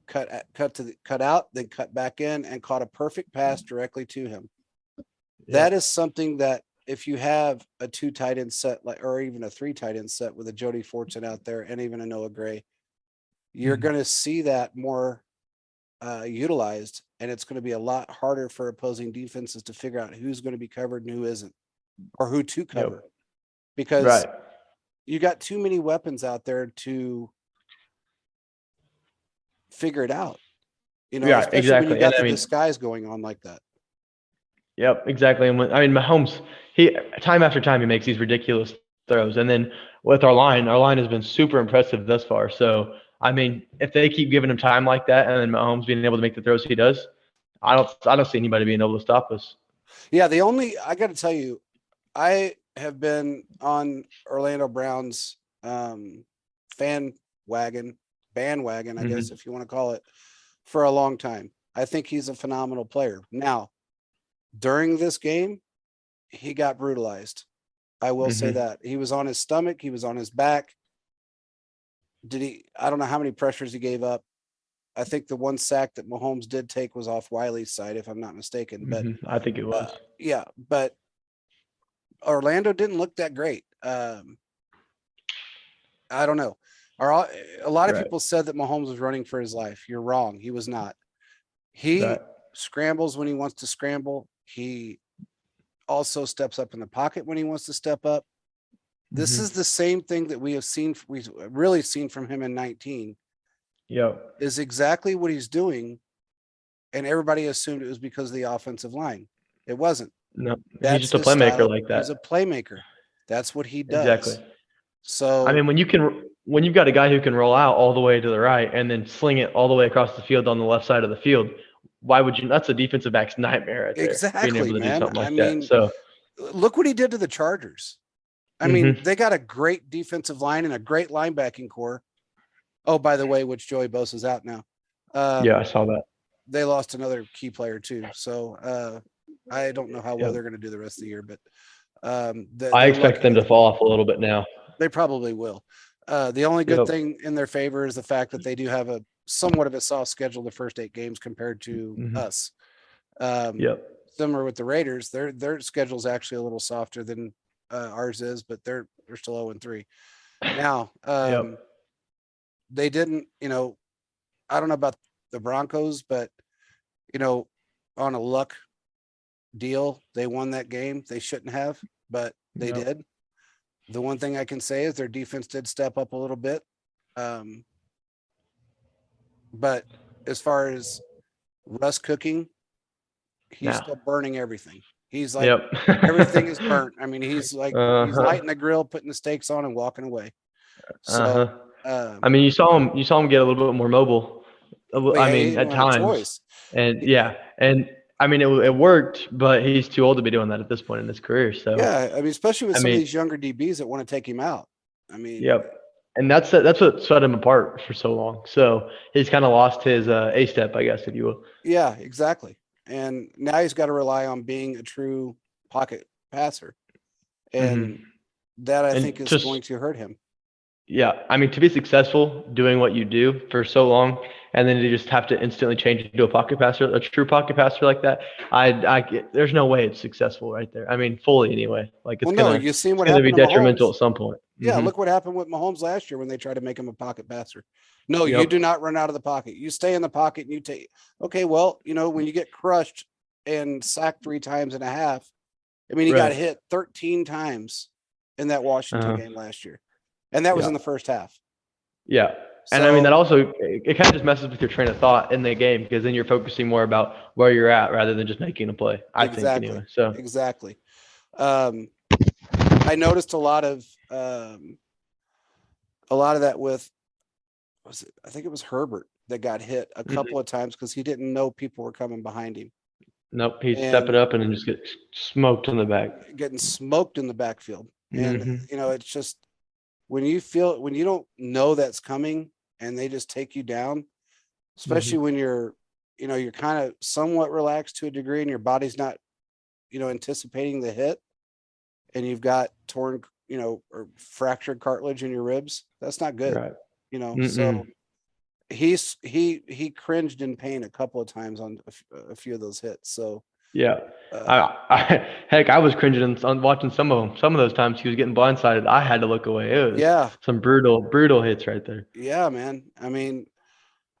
cut out, then cut back in, and caught a perfect pass directly to him. That Yep. is something that if you have a 2 tight end set, or even a 3 tight end set with a Jody Fortune out there and even a Noah Gray, you're Mhm. going to see that more utilized, and it's going to be a lot harder for opposing defenses to figure out who's going to be covered and who isn't, or who to cover, Yep. because Right. you got too many weapons out there to figure it out. Yeah. Especially when you Exactly. And got I the mean, disguise going on like that. yep, exactly. And I mean, Mahomes, he time after time he makes these ridiculous throws, and then with our line has been super impressive thus far. So I mean, if they keep giving him time like that, and then Mahomes being able to make the throws he does, I don't see anybody being able to stop us. Yeah, I got to tell you, I have been on Orlando Brown's fan bandwagon, I guess, Hmm. if you want to call it, for a long time. I think he's a phenomenal player. Now, during this game, he got brutalized. I will say Hmm. that. He was on his stomach, he was on his back. I don't know how many pressures he gave up. I think the one sack that Mahomes did take was off Wiley's side, if I'm not mistaken. But I think it was. yeah, but Orlando didn't look that great. I don't know. A lot of Right. people said that Mahomes was running for his life. You're wrong. He was not. He Right. scrambles when he wants to scramble. He also steps up in the pocket when he wants to step up. This is Hmm. the same thing that we've really seen from him in 19, Yep. is exactly what he's doing. And everybody assumed it was because of the offensive line. It wasn't. No, he's That's just a his style. playmaker like He's a that. playmaker. That's what he Exactly. does. I So mean, when you've got a guy who can roll out all the way to the right and then sling it all the way across the field on the left side of the field, why would you? That's a defensive back's nightmare right there, being exactly, able to do man. something I like that. mean, So, look what he did to the Chargers. I mean, hmm they got a great defensive line and a great linebacking core. Oh, by the way, which Joey Bosa's out now. yeah, I Um, saw that. they lost another key player too. So I don't know how well Yeah, they're going to do the rest of the year, but I they're expect lucky them that to fall off a little bit now. they probably will. The only good Yep. thing in their favor is the fact that they do have a somewhat of a soft schedule the first 8 games compared to Hmm. us. Um, Yep. Similar with the Raiders, their schedule is actually a little softer than ours is, but they're still 0-3. Now, Yep. they didn't, I don't know about the Broncos, but on a luck deal, they won that game. They shouldn't have, but they Yep. did. The one thing I can say is their defense did step up a little bit. But as far as Russ cooking, he's Now. still burning everything. He's like, Yep. everything is burnt. I mean, he's Uh-huh. lighting the grill, putting the steaks on and walking away. So, Uh-huh. I mean, you saw him get a little bit more mobile. well, I yeah, he mean, didn't at have a times, choice. and yeah, and I mean, it worked, but he's too old to be doing that at this point in his career. So, Yeah, I mean, especially with I some of mean, these younger DBs that want to take him out. I mean, yep. And that's what set him apart for so long. So he's kind of lost his A step, I guess, if you will. yeah, exactly. And now he's got to rely on being a true pocket passer. And Hmm. that I think And is going to hurt him. yeah, I mean, to be successful doing what you do for so long, and then to just have to instantly change into a pocket passer, a true pocket passer like that, there's no way it's successful right there. I mean, fully anyway. Like Well, no, you seen it's what gonna be happened to detrimental Mahomes. at some point. Yeah, Hmm. look what happened with Mahomes last year when they tried to make him a pocket passer. No, you do Yep. not run out of the pocket. You stay in the pocket and you take. Okay, well, when you get crushed and sacked 3.5 times, I mean, he got Right. hit 13 times in that Washington Uh-huh. game last year, and that was Yeah. in the first half. Yeah. And I mean, that So also it kind of just messes with your train of thought in the game because then you're focusing more about where you're at rather than just making a play. I think exactly, anyway. So. exactly. Um, I noticed a lot of that with I think it was Herbert that got hit a couple Mhm. of times because he didn't know people were coming behind him Nope. He'd step it and up and then just get smoked in the back. getting smoked in the backfield. And Hmm. it's just when you don't know that's coming and they just take you down, especially Hmm. when you're kind of somewhat relaxed to a degree and your body's not, anticipating the hit and you've got torn, or fractured cartilage in your ribs. That's not good, Right. So Mm-mm. he cringed in pain a couple of times on a few of those hits. So Yeah. uh, Heck, I was cringing on watching some of them. Some of those times he was getting blindsided. I had to look away. It was yeah, some brutal hits right there. yeah, man. I mean,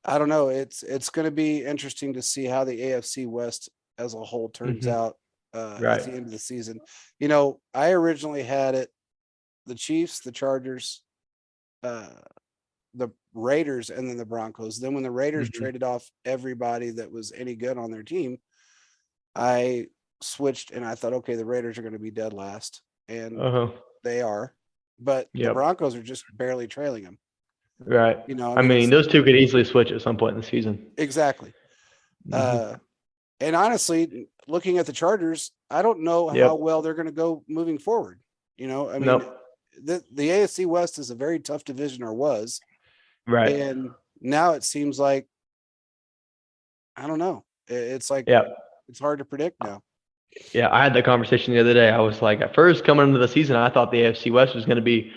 I don't know. It's going to be interesting to see how the AFC West as a whole turns Hmm. out at Right. the end of the season. I originally had it the Chiefs, the Chargers, uh, the Raiders, and then the Broncos. Then when the Raiders Hmm. traded off everybody that was any good on their team, I switched and I thought, okay, the Raiders are going to be dead last, and Uh-huh. they are, but the Yep. Broncos are just barely trailing them. Right. I I mean, mean, it's those two could easily switch at some point in the season. exactly. Hmm. Uh, and honestly, looking at the Chargers, I don't know how Yep. well they're going to go moving forward. I mean, Nope. the AFC West is a very tough division, or was, Right. and now it seems like I don't know. It's like Yep. it's hard to predict now. Yeah, I had that conversation the other day. I was like, at first coming into the season, I thought the AFC West was going to be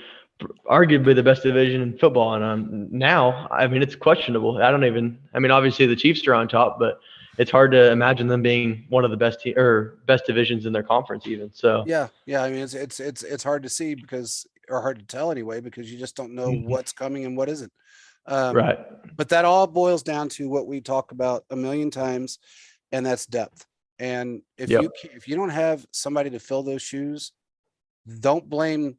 arguably the best division in football, and now, I mean, it's questionable. I mean, obviously the Chiefs are on top, but it's hard to imagine them being one of the best divisions in their conference, even. So, Yeah, yeah. I mean, it's hard to see because, or hard to tell anyway, because you just don't know mhm. what's coming and what isn't. Um, Right. but that all boils down to what we talk about a million times, and that's depth. And Yep. if you don't have somebody to fill those shoes, don't blame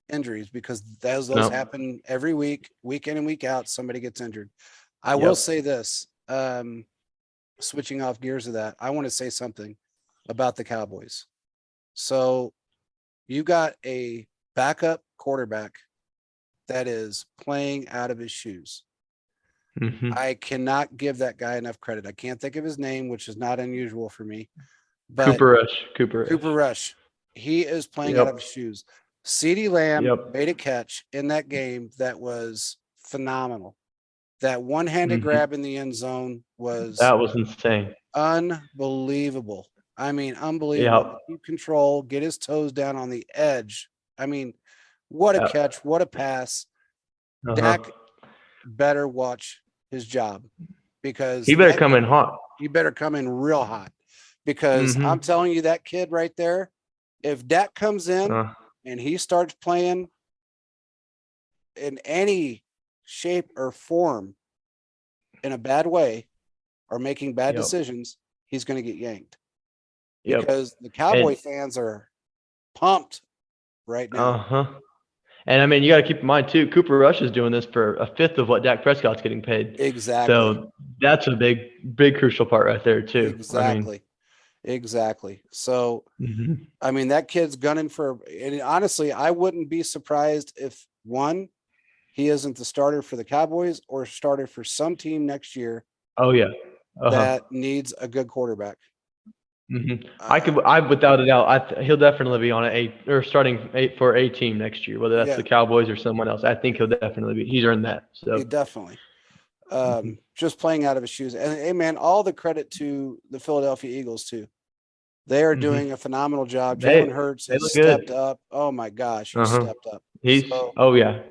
injuries because those No. happen every week, week in and week out. Somebody gets injured. I will Yep. say this. Switching off gears of that, I want to say something about the Cowboys. So you got a backup quarterback that is playing out of his shoes. Hmm. I cannot give that guy enough credit. I can't think of his name, which is not unusual for me, but Cooper Rush. Cooper Cooper Rush. Rush, he is playing out of his Yep. shoes. CeeDee Lamb Yep. made a catch in that game that was phenomenal. That one-handed Hmm. grab in the end zone was That was insane. unbelievable. I mean, unbelievable. To Yep. keep control, get his toes down on the edge. I mean, what a Yep. catch, what a pass. Uh-huh. Dak better watch his job because He better that come in hot. you better come in real hot because I'm Hmm. telling you that kid right there, if Dak comes in Uh, and he starts playing in any shape or form, in a bad way or making bad Yep. decisions, he's going to get yanked Yep. because the Cowboy fans are pumped right now. Uh-huh. And I mean, you got to keep in mind too, Cooper Rush is doing this for a fifth of what Dak Prescott's getting paid. Exactly. So that's a big crucial part right there too. Exactly. So, Mhm. I mean, that kid's gunning for, and honestly, I wouldn't be surprised if one, he isn't the starter for the Cowboys or starter for some team next year Oh yeah. that needs a good quarterback. I without a doubt, he'll definitely be on starting for a team next year, whether that's Yeah, the Cowboys or someone else. I think he'll definitely be. He's earned that. So definitely. mhm. Just playing out of his shoes. And hey, man, all the credit to the Philadelphia Eagles too. They are Mhm. doing a phenomenal job. They Jalen Hurts they has look stepped good. up. Oh my gosh, he's Uh-huh. stepped up. He's So oh yeah,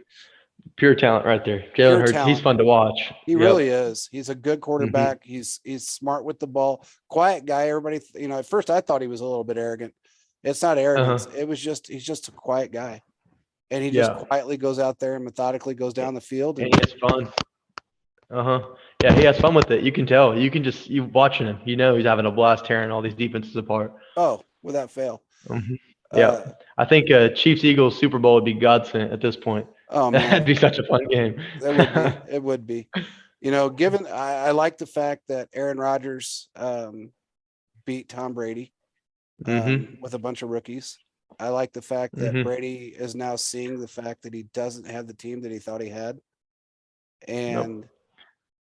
pure talent right there. Jalen pure Hurts, he's talent. fun to watch. He really Yep. is. He's a good Mhm. quarterback. He's smart with the ball. Quiet guy. Everybody, at first I thought he was a little bit arrogant. It's not arrogance. Uh-huh. It was just he's just a quiet guy, and he just Yeah. quietly goes out there and methodically goes down the field. And And he has fun. Uh-huh. Yeah, he has fun with it. You can tell. You watching him, he's having a blast tearing all these defenses apart. oh, without fail. Mhm. Uh, Yep. I think Chiefs Eagles Super Bowl would be godsend at this point. oh man, That'd be such a fun game. that would be. It would be. Given I like the fact that Aaron Rodgers beat Tom Brady Mhm. with a bunch of rookies. I like the fact that Mhm. Brady is now seeing the fact that he doesn't have the team that he thought he had. Yep. And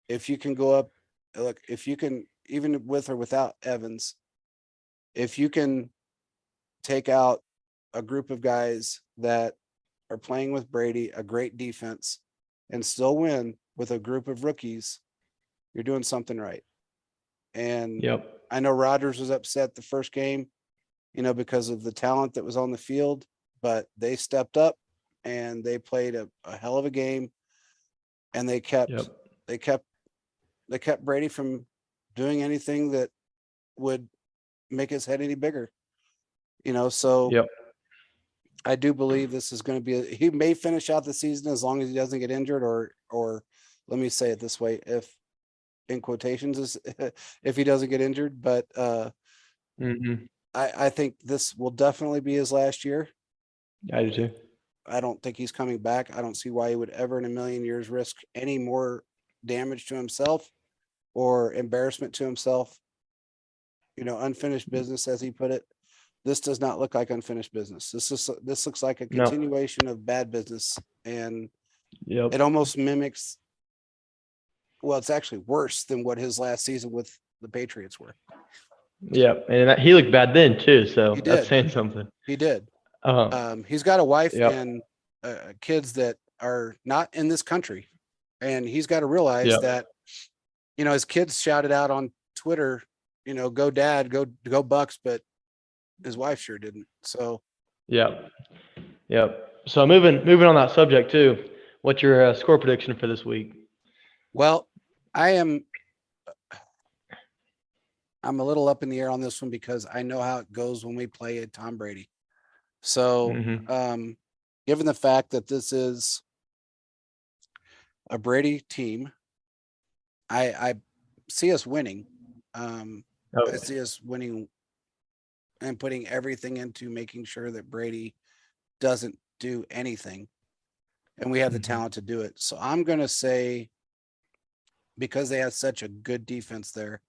if you can go up, look, if you can, even with or without Evans, if you can take out a group of guys that are playing with Brady, a great defense, and still win with a group of rookies, you're doing something right. And Yep. I know Rodgers was upset the first game, because of the talent that was on the field, but they stepped up and they played a hell of a game, and Yep. they kept they kept Brady from doing anything that would make his head any bigger. So Yep. I do believe this is going to be he may finish out the season as long as he doesn't get injured, or let me say it this way, if in quotations is if he doesn't get injured, but Mhm. I think this will definitely be his last year. I do too. I don't think he's coming back. I don't see why he would ever in a million years risk any more damage to himself or embarrassment to himself. Unfinished business, as he put it. This does not look like unfinished business. This looks like a No. continuation of bad business, and Yep. it almost mimics. Well, it's actually worse than what his last season with the Patriots were. Yep. And he looked bad then too, He so that's did. saying something. He did. Uh-huh. He's got a wife Yep. and kids that are not in this country, and he's got to realize Yep. that his kids shouted out on Twitter, go dad, go Bucks, but his wife sure didn't. So Yep. Yep. So moving on that subject too. What's your score prediction for this week? well, I'm a little up in the air on this one because I know how it goes when we play a Tom Brady. So Mhm. given the fact that this is a Brady team, I see us winning. I Okay. see us winning and putting everything into making sure that Brady doesn't do anything. And we have the Mhm. talent to do it. So I'm going to say, because they have such a good defense there,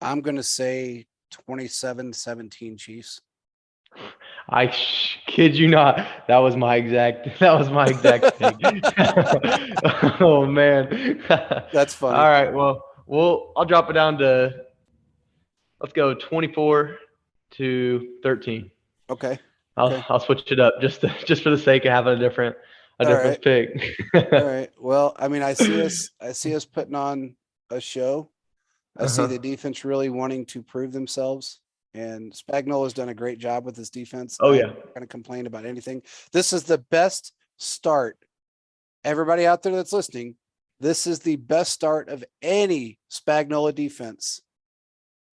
I'm going to say 27-17 Chiefs. Kid you not. That was my exact. That was my exact pick. Oh man. That's All funny. right. Well, I'll drop it down to let's go 24-13. Okay. I'll Okay. I'll switch it up just for the sake of having a All right. different pick. All right. Well, I mean, I see us putting on a show. I see Uh-huh. the defense really wanting to prove themselves. And Spagnuolo's done a great job with his defense. Oh I'm yeah. not going to complain about anything. This is the best start. Everybody out there that's listening, this is the best start of any Spagnuolo defense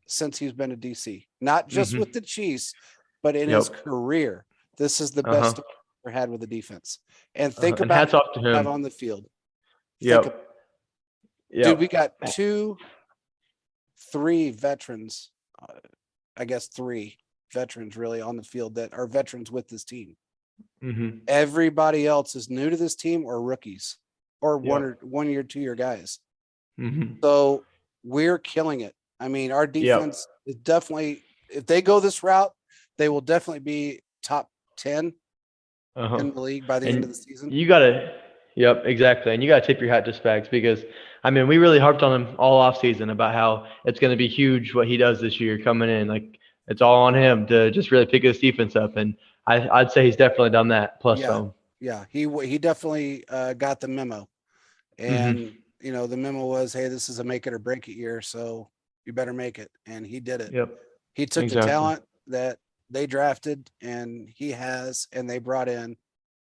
since he's been a DC. Not just with Mhm. the Chiefs, but in his Yep. career. This is the best Uh-huh. start he's ever had with the defense. And think And about hats who off to you have him. on the field. Think Yep. Dude, we Yep. got three veterans. I guess three veterans really on the field that are veterans with this team. Mm-hmm. Everybody else is new to this team or rookies or Yep. 1 year, 2 year guys. Mm-hmm. So we're killing it. I mean, our Yep. defense is definitely, if they go this route, they will definitely be top 10 Uh-huh. in the league by the end of And the season. you gotta, yep, exactly. And you gotta tip your hat to Spags because I mean we really harped on him all off season about how it's gonna be huge what he does this year coming in. Like it's all on him to just really pick his defense up. And I'd say he's definitely done that plus Yeah. some. Yeah. He definitely got the memo. Mm-hmm. And, the memo was, hey, this is a make it or break it year. So you better make it. And he did it. Yep. He took the Exactly. talent that they drafted and he has, and they brought in.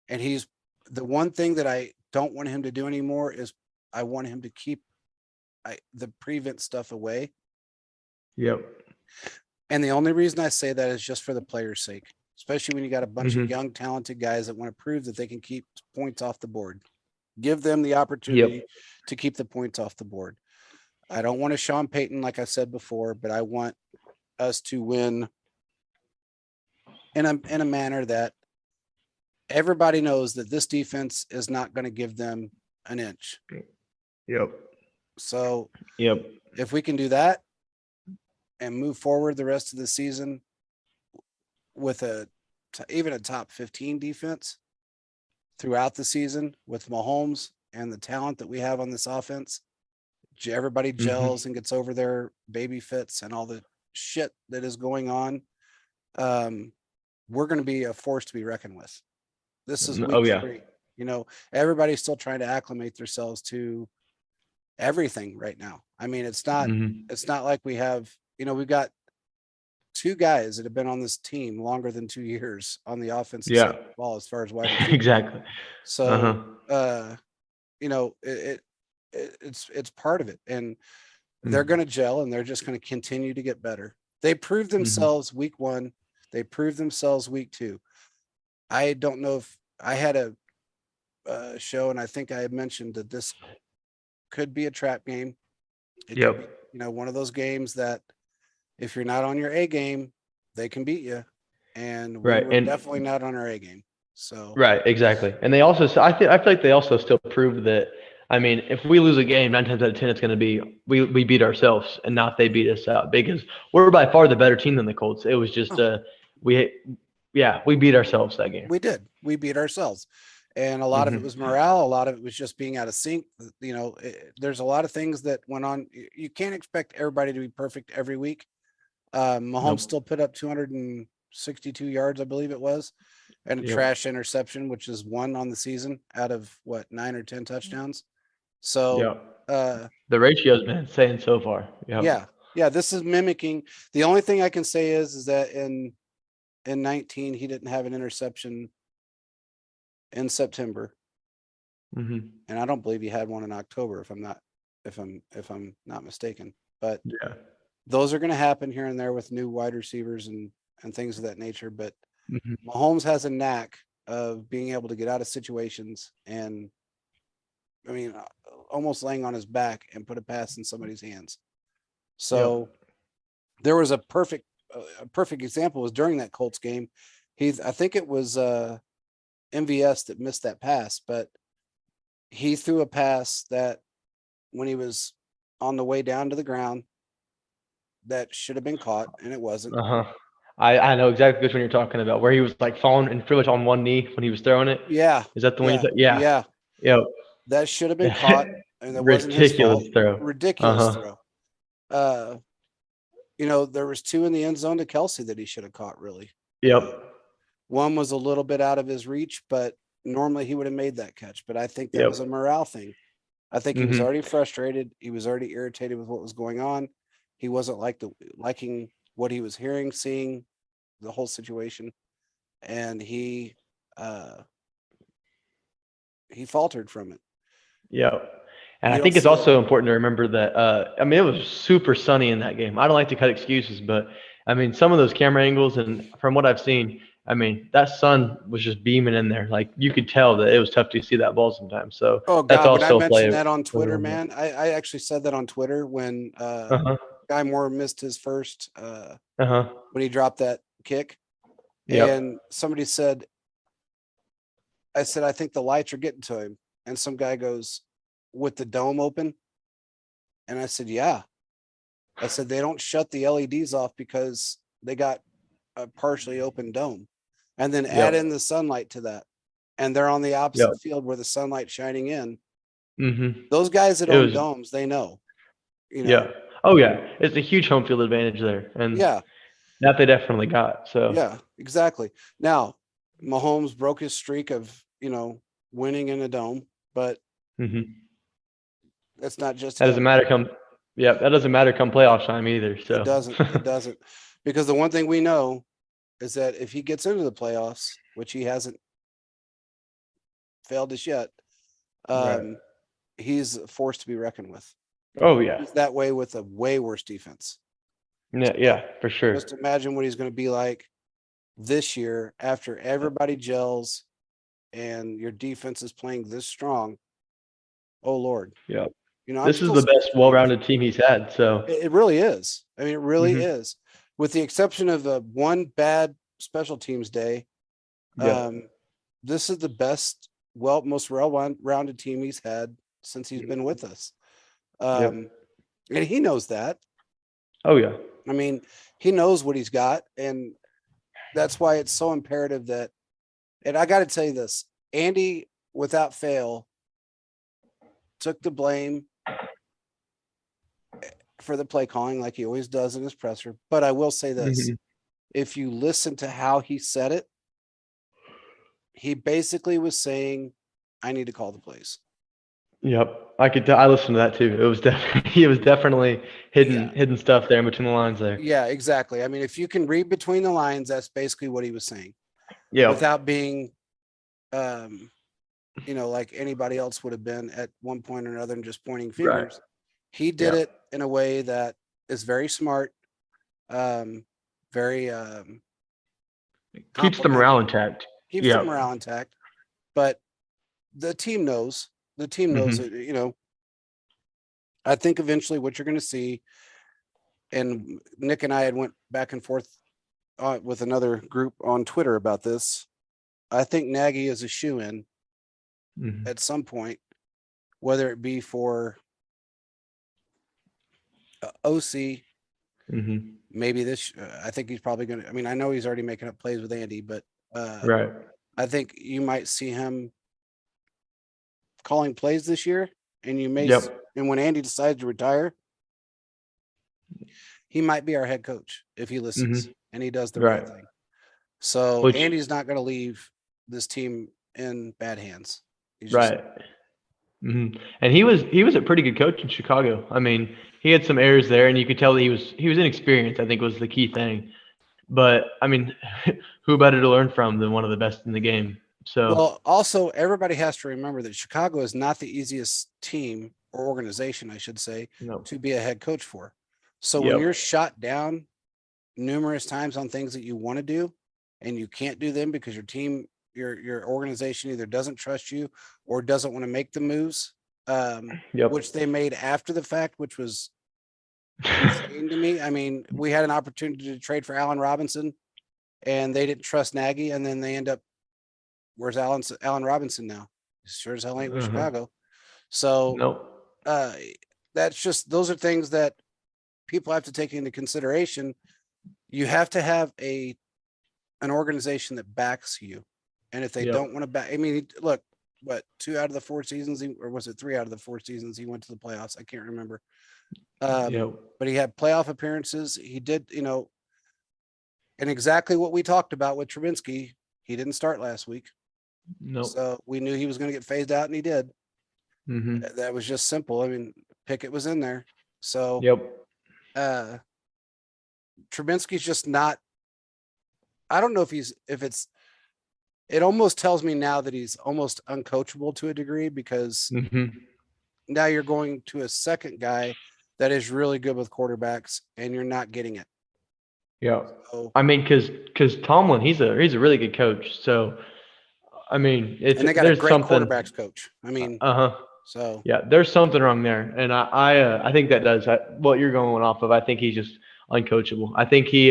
And he's the one thing that I don't want him to do anymore is I want him to keep the prevent stuff away. Yep. And the only reason I say that is just for the players' sake, especially when you got a bunch of Mm-hmm. young, talented guys that want to prove that they can keep points off the board. Give them the opportunity Yep. to keep the points off the board. I don't want a Sean Payton, like I said before, but I want us to win in a manner that everybody knows that this defense is not going to give them an inch. Yep. So Yep. if we can do that and move forward the rest of the season with even a top 15 defense throughout the season with Mahomes and the talent that we have on this offense, everybody Mm-hmm. gels and gets over their baby fits and all the shit that is going on. We're going to be a force to be reckoned with. This is Oh week yeah. 3. Everybody's still trying to acclimate themselves to everything right now. I mean, it's not Mm-hmm. like we have, we've got 2 guys that have been on this team longer than 2 years on the offensive side Yeah. of the ball as far as wide receivers. Exactly. So, Uh-huh. it's part of it, and they're Mm-hmm. going to gel, and they're just going to continue to get better. They proved Mm-hmm. themselves week 1. They proved themselves week 2. I don't know if I had a show, and I think I had mentioned that this could be a trap game. It could be, Yep. one of those games that if you're not on your A game, they can beat you. And we Right. were And definitely not on our A game. So, right, exactly. And they also, I feel like they also still proved that. I mean, if we lose a game, 9 times out of 10, it's going to be we beat ourselves and not they beat us out because we're by far the better team than the Colts. It was just oh, we, yeah, we beat ourselves that game. we did. We beat ourselves. And a lot of it was Hmm. morale. A lot of it was just being out of sync. There's a lot of things that went on. You can't expect everybody to be perfect every week. Mahomes Nope. still put up 262 yards, I believe it was, and a Yep. trash interception, which is 1 on the season out of what, 9 or 10 touchdowns. So, Yep. uh, The ratio's been insane so far. Yep. yeah, yeah, this is mimicking. The only thing I can say is that in 19 he didn't have an interception in September, Hmm. and I don't believe he had one in October if I'm not mistaken. But Yeah. those are going to happen here and there with new wide receivers and things of that nature. But Hmm. Mahomes has a knack of being able to get out of situations and, I mean, almost laying on his back and put a pass in somebody's hands. So Yep. there was a perfect example was during that Colts game. I think it was MVS that missed that pass, but he threw a pass that when he was on the way down to the ground that should have been caught, and it wasn't. Uh-huh. I know exactly which one you're talking about, where he was like falling and pretty much on one knee when he was throwing it. Yeah, Is that the one you yeah, said? Yeah. yeah. Yep. That should have been Yeah. caught, and that wasn't his fault. Ridiculous throw. Ridiculous Uh-huh. throw. Uh, there was 2 in the end zone to Kelsey that he should have caught. Really, Yep. one was a little bit out of his reach, but normally he would have made that catch. But I think that was a Yep. morale thing. I think he was Mhm. already frustrated. He was already irritated with what was going on. He wasn't liking what he was hearing, seeing, the whole situation, and uh, he faltered from it. Yep. And I You don't think it's see that. also important to remember that I mean it was super sunny in that game. I don't like to cut excuses, but I mean some of those camera angles and from what I've seen, I mean, that sun was just beaming in there. Like you could tell that it was tough to see that ball sometimes. So Oh that's God, when I also a mentioned play. that on Twitter, man, I actually said that on Twitter when Uh-huh. Guy Moore missed his first Uh-huh. when he dropped that kick. Yep. And somebody said, I said, I think the lights are getting to him. And some guy goes, with the dome open. And I said, yeah. I said, they don't shut the LEDs off because they got a partially open dome. And then add in Yep. the sunlight to that. And they're on the Yep. opposite field where the sunlight's shining in. Mm-hmm. Those guys that It own was, domes, they know, yeah. Oh yeah. It's a huge home field advantage there. And Yeah, that they definitely got. So yeah, exactly. Now, Mahomes broke his streak of, winning in a dome, but hmm that's not just that doesn't him. matter come yeah, that doesn't matter come playoff time either. It So doesn't. It doesn't. Because the one thing we know is that if he gets into the playoffs, which he hasn't failed us yet, right. um, he's a force to be reckoned with. Oh yeah. He's that way with a way worse defense. Yeah, So yeah, for sure. just imagine what he's going to be like this year after everybody gels and your defense is playing this strong. Oh Lord. Yeah. I'm This is still the scared best for Andy. well-rounded team he's had. So It really is. I mean, it really hmm is. With the exception of the one bad special teams day, yep. um, this is the best, most well-rounded team he's had since he's been with us. Yep. And he knows that. Oh yeah. I mean, he knows what he's got, and that's why it's so imperative that. And I got to tell you this, Andy, without fail, took the blame for the play calling like he always does in his presser. But I will say this, hmm if you listen to how he said it, he basically was saying, I need to call the plays. Yep. I could I listened to that too. It was definitely it was definitely Yeah. hidden stuff there in between the lines there. Yeah, exactly. I mean, if you can read between the lines, that's basically what he was saying Yep. without being, um, like anybody else would have been at one point or another and just pointing Right. fingers. He did Yeah. it in a way that is very smart, very Keeps the morale complimentary, intact. keeps the Yep. morale intact. But the team knows, hmm that, I think eventually what you're going to see, and Nick and I had went back and forth with another group on Twitter about this. I think Nagy is a shoe in hmm at some point, whether it be for OC, hmm maybe this. I think he's probably going to. I mean, I know he's already making up plays with Andy, but Right. I think you might see him calling plays this year, and you may. Yep. And when Andy decides to retire, he might be our head coach if he listens hmm and he does the right Right. thing. So Which Andy's not going to leave this team in bad hands. He's just right. And he was a pretty good coach in Chicago. I mean, he had some errors there, and you could tell that he was inexperienced. I think was the key thing. But I mean, who better to learn from than one of the best in the game? So well. Also, everybody has to remember that Chicago is not the easiest team or organization, I should say, no. to be a head coach for. So when you're Yep. shot down numerous times on things that you want to do, and you can't do them because your team, your organization either doesn't trust you or doesn't want to make the moves, which Yep. they made after the fact, which was insane to me. I mean, we had an opportunity to trade for Allen Robinson, and they didn't trust Nagy, and then they end up. Where's Allen Robinson now? Sure as hell ain't with Uh-huh. Chicago. So Nope. uh, that's just those are things that people have to take into consideration. You have to have an organization that backs you, and if they don't Yep. want to back, I mean, look, what 2 out of the 4 seasons, or was it 3 out of the 4 seasons he went to the playoffs? I can't remember. Yep. But he had playoff appearances. He did, and exactly what we talked about with Trubinsky. He didn't start last week, Nope. so we knew he was going to get phased out, and he did. hmm That was just simple. I mean, Pickett was in there, so Yep. uh Trubinsky's just not. I don't know if it's. It almost tells me now that he's almost uncoachable to a degree because hmm now you're going to a second guy that is really good with quarterbacks, and you're not getting it. Yeah. So, I mean, because Tomlin, he's a really good coach. So I mean, and they got a there's great something. quarterbacks coach. I mean, Uh-huh. so Yeah, there's something wrong there, and I think that does what you're going off of. I think he's just uncoachable. I think he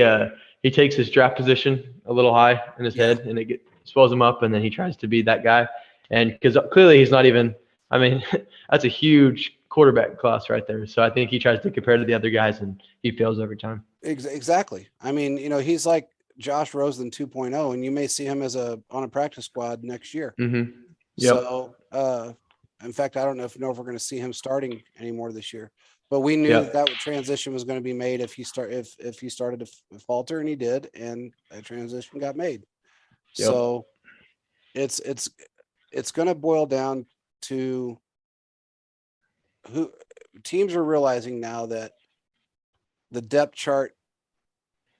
takes his draft position a little high in his yeah, head, and swells him up, and then he tries to be that guy. And because clearly he's not even. I mean, that's a huge quarterback class right there. So I think he tries to compare to the other guys, and he fails every time. exactly. I mean, he's like Josh Rosen 2.0, and you may see him as on a practice squad next year. Mm-hmm. Yep. So, in fact, I don't know if we're going to see him starting anymore this year. But we knew Yep. that transition was going to be made if he started to falter, and he did, and that transition got made. Yep. So it's going to boil down to who teams are realizing now that the depth chart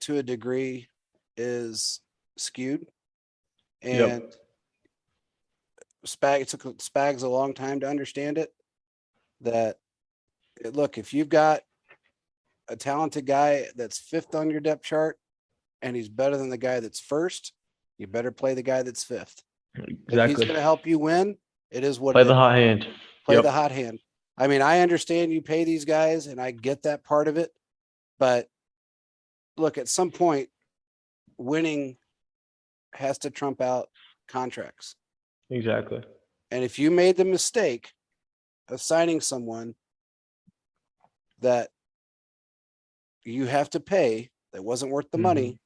to a degree is skewed, and Yep. it took Spags a long time to understand it. That look, if you've got a talented guy that's fifth on your depth chart and he's better than the guy that's first, you better play the guy that's fifth. If he's Exactly. going to help you win, it is what Play it the is. hot hand. Play the Yep. hot hand. I mean, I understand you pay these guys and I get that part of it, but look, at some point, winning has to trump out contracts. Exactly. And if you made the mistake of signing someone that you have to pay that wasn't worth the money,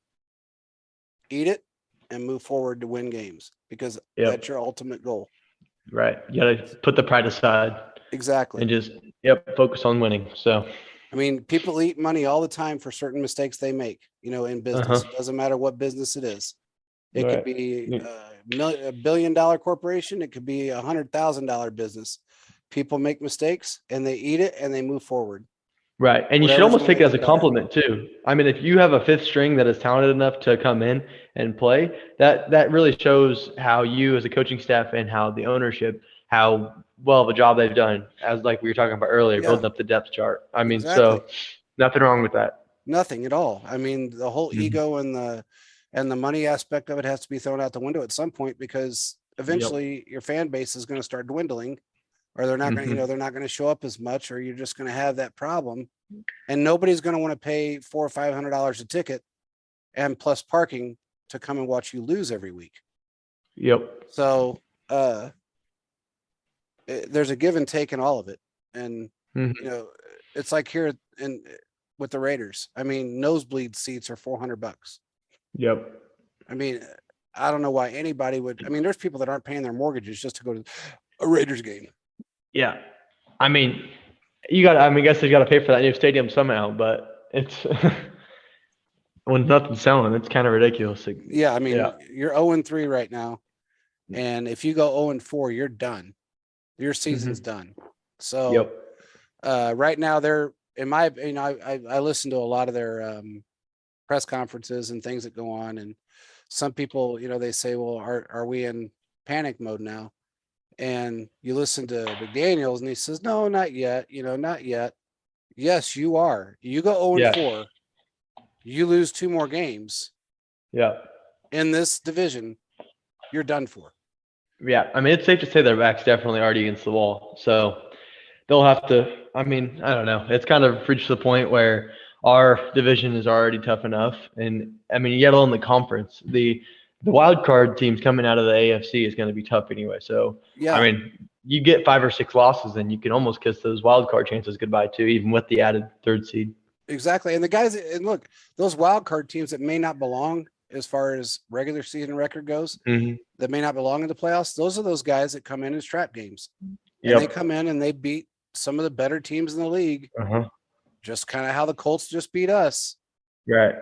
eat it and move forward to win games, because that's your ultimate goal. Right. You got to put the pride aside Exactly. and just focus on winning. So. I mean, people eat money all the time for certain mistakes they make, in business. Uh-huh. It doesn't matter what business it is. It could Right. be a $1 billion corporation. It could be $100,000 business. People make mistakes and they eat it and they move forward. Right. And you should Whatever's almost going to take make it as them a better. compliment too. I mean, if you have a fifth string that is talented enough to come in and play, that really shows how you as a coaching staff and how the ownership, how well of a job they've done, as like we were talking about earlier, Yeah, building up the depth chart. I mean, exactly. so nothing wrong with that. Nothing at all. I mean, the whole Mhm. ego and the money aspect of it has to be thrown out the window at some point, because Yep. eventually your fan base is going to start dwindling, or they're not going to, Mhm. they're not going to show up as much, or you're just going to have that problem, and nobody's going to want to pay $400 or $500 a ticket and plus parking to come and watch you lose every week. Yep. So there's a give and take in all of it, and Mhm. it's like here in with the Raiders. I mean, nosebleed seats are $400. Yep. I mean, I don't know why anybody would. I mean, there's people that aren't paying their mortgages just to go to a Raiders game. Yeah. I mean, I mean, I guess they got to pay for that new stadium somehow, but it's when nothing's selling, it's kind of ridiculous. Yeah, I Yeah. mean, you're 0-3 right now, and if you go 0-4, you're done. Your season's Mhm. done. So Yep. right now, they're in my, I listen to a lot of their press conferences and things that go on, and some people, they say, well, are we in panic mode now? And you listen to McDaniels and he says, no, not yet, not yet. Yes, you are. You go Yeah. 0-4, you lose 2 more games Yeah. in this division, you're done for. Yeah. I mean, it's safe to say their back's definitely already against the wall. So they'll have to, I mean, I don't know. It's kind of reached the point where our division is already tough enough. And I mean, yet alone the conference, the wild card teams coming out of the AFC is going to be tough anyway. So, I Yeah, mean, you get 5 or 6 losses and you can almost kiss those wild card chances goodbye too, even with the added third seed. exactly. And the guys, and look, those wild card teams that may not belong as far as regular season record goes, Mm-hmm. that may not belong in the playoffs, those are those guys that come in as trap games. And they Yep. come in and they beat some of the better teams in the league, Uh-huh. just kind of how the Colts just beat us. Right.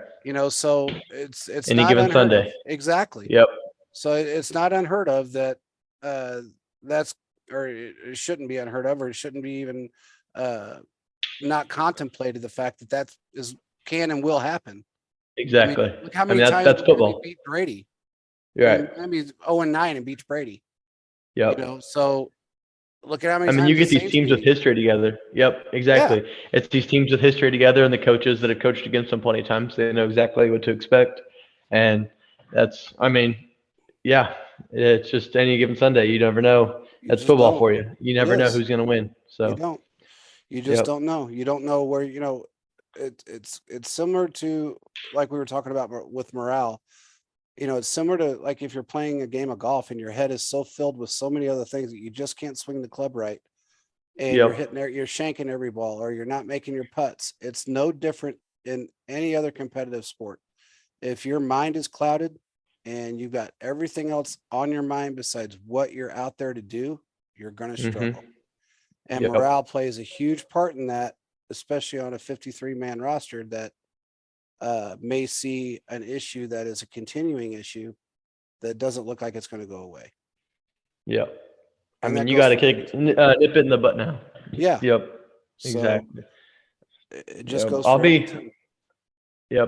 So it's Any not given unheard of. Sunday. Exactly. Yep. So it's not unheard of that uh that's or it shouldn't be unheard of, or it shouldn't be even not contemplated, the fact that can and will happen. I mean, Exactly. look how I many mean, times that's Miami football. beat Brady. I Right. mean, Miami's 0-9 and beats Brady. Yep. So Look at how I many mean, you times the get these Saints teams beat with you. history together. Yep, Yeah, exactly. It's these teams with history together, and the coaches that have coached against them plenty of times. They know exactly what to expect, and that's. I mean, yeah, it's just any given Sunday. You never know. you That's just football don't. for you. You It never know is. who's going to win. You So, don't. You just yep. don't know. You don't know where, it's similar to like we were talking about with morale. It's similar to like if you're playing a game of golf and your head is so filled with so many other things that you just can't swing the club right, and you're Yep. hitting there, you're shanking every ball, or you're not making your putts. It's no different in any other competitive sport. If your mind is clouded and you've got everything else on your mind besides what you're out there to do, you're going to struggle. Mhm. And Yep. morale plays a huge part in that, especially on a 53-man roster that may see an issue that is a continuing issue that doesn't look like it's going to go away. Yep. I And mean, that you goes got to for any team. nip it in the butt now. Yeah. Yep. So Exactly. it just Yep. goes for any team.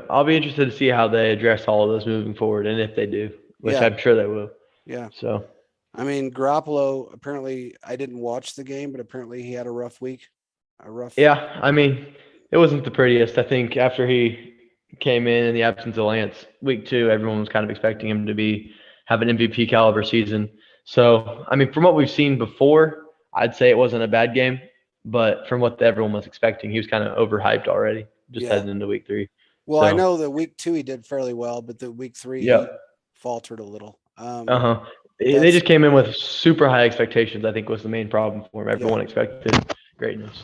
I'll be interested to see how they address all of this moving forward, and if they do, which Yeah. I'm sure they will. Yeah. So, I mean, Garoppolo, apparently, I didn't watch the game, but apparently he had a rough week. A rough. yeah, I mean, it wasn't the prettiest. I think after he came in the absence of Lance, week 2, everyone was kind of expecting him to have an MVP caliber season. So, I mean, from what we've seen before, I'd say it wasn't a bad game, but from what everyone was expecting, he was kind of overhyped already, just Yeah. heading into week 3. Well, I So, know that week 2 he did fairly well, but the week 3 he yep. faltered a little. Uh-huh. They That's just came in with super high expectations, I think was the main problem for him. Yeah, Everyone expected greatness.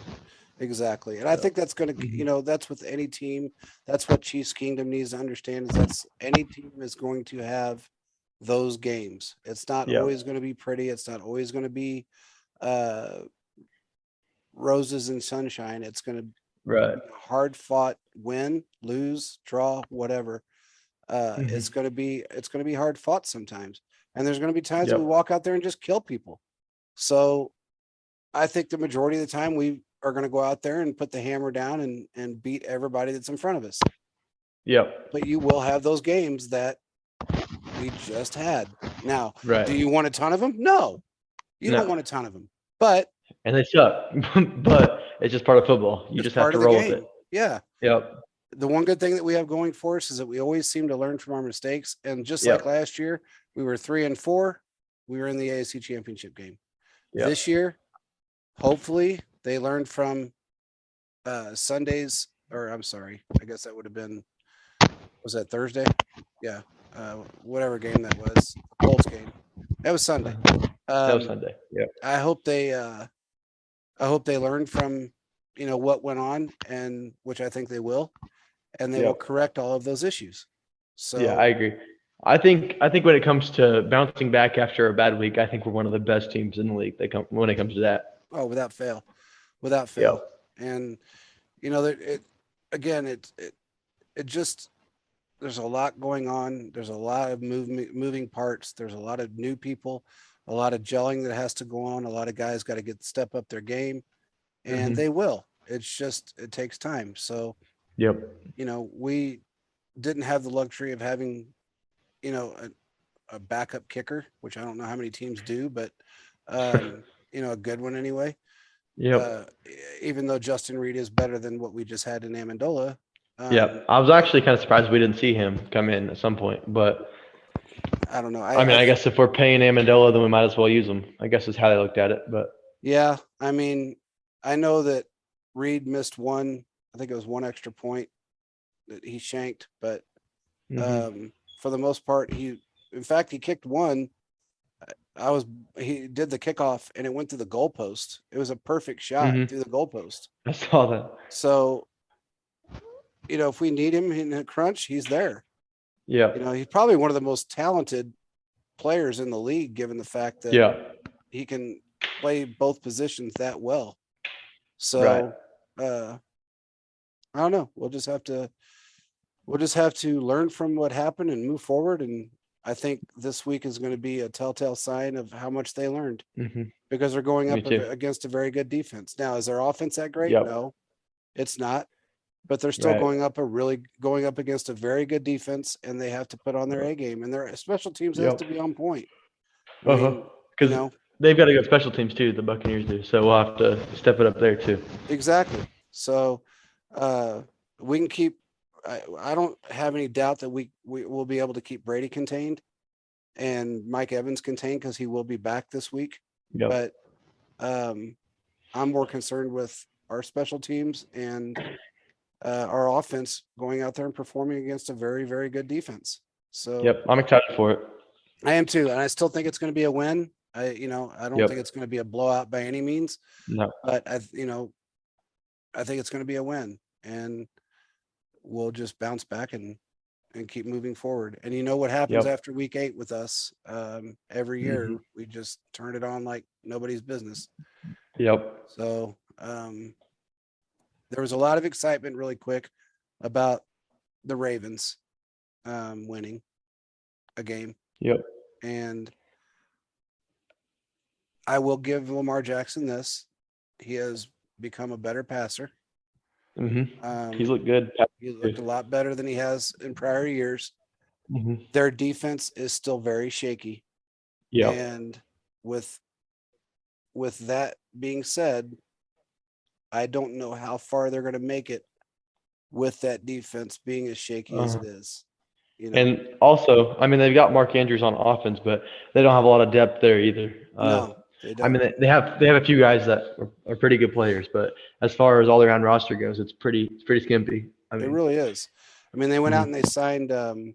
exactly. And I So, think that's going to, mhm. that's with any team. That's what Chiefs Kingdom needs to understand is that's any team is going to have those games. It's not always Yep. going to be pretty. It's not always going to be uh, roses and sunshine. It's going to Right. be a hard fought win, lose, draw, whatever. Mhm. It's going to be hard fought sometimes. And there's going to be times that we Yep. walk out there and just kill people. So I think the majority of the time we are going to go out there and put the hammer down and beat everybody that's in front of us. Yep. But you will have those games that we just had. Now, do Right. you want a ton of them? No, you don't No. want a ton of them, but And they suck. But it's just part of football. You it's just have part to of the roll with it. game. Yeah. Yep. The one good thing that we have going for us is that we always seem to learn from our mistakes. And just like Yep. last year, we were 3-4. We were in the AFC Championship game. Yep. This year, hopefully, they learned from Sundays, or I'm sorry, I guess that would have been, was that Thursday? Yeah, whatever game that was, the Colts game. That was Sunday. Uh-huh. That was Um, Sunday. Yep. I hope they learned from what went on, and which I think they will, and they will Yep. correct all of those issues. Yeah, I So, agree. I think when it comes to bouncing back after a bad week, I think we're one of the best teams in the league. They come when it comes to that. oh, without fail, Yep. and that it again, it just there's a lot going on. There's a lot of moving parts. There's a lot of new people, a lot of gelling that has to go on. A lot of guys got to step up their game, and Mhm. they will. It's just it takes time. So, Yep. we didn't have the luxury of having, a backup kicker, which I don't know how many teams do, but a good one anyway. Yep. Uh, Even though Justin Reed is better than what we just had in Amendola, Yep. I was actually kind of surprised we didn't see him come in at some point, but I don't know. I mean, I guess if we're paying Amendola, then we might as well use him. I guess is how they looked at it, but Yeah, I mean, I know that Reed missed one. I think it was one extra point that he shanked, but mhm. for the most part, in fact, he kicked one. He did the kickoff and it went through the goalpost. It was a perfect shot Mhm. through the goalpost. I saw that. So, if we need him in a crunch, he's there. Yep. He's probably one of the most talented players in the league, given the fact that Yeah. he can play both positions that well. Right. So, I don't know. We'll just have to learn from what happened and move forward. And I think this week is going to be a telltale sign of how much they learned Mhm. because they're going Me up too. against a very good defense. Now, is their offense that great? Yep. No, it's not. But they're still Right. going up against a very good defense, and they have to put on their A game, and their special teams has Yep. to be on point. I Uh-huh. mean, Because they've got a good special teams too. The Buccaneers do, so we'll have to step it up there too. Exactly. So we can keep. I don't have any doubt that we will be able to keep Brady contained and Mike Evans contained because he will be back this week. Yep. But I'm more concerned with our special teams and our offense going out there and performing against a very, very good defense. So Yep. I'm excited for it. I am too, and I still think it's going to be a win. I don't Yep. think it's going to be a blowout by any means, No. but I think it's going to be a win, and we'll just bounce back and keep moving forward. And you know what happens Yep. after week 8 with us? Every year we just turn it on like nobody's business. Yep. So there was a lot of excitement really quick about the Ravens winning a game. Yep. And I will give Lamar Jackson this. He has become a better passer. He's looked good. He looked a lot better than he has in prior years. Mm-hmm. Their defense is still very shaky. Yep. And with that being said, I don't know how far they're going to make it with that defense being as shaky as it is. And also, I mean, they've got Mark Andrews on offense, but they don't have a lot of depth there either. No, they don't. I mean, they have a few guys that are pretty good players, but as far as all around roster goes, it's pretty skimpy. I mean, it really is. I mean, they went out and they signed the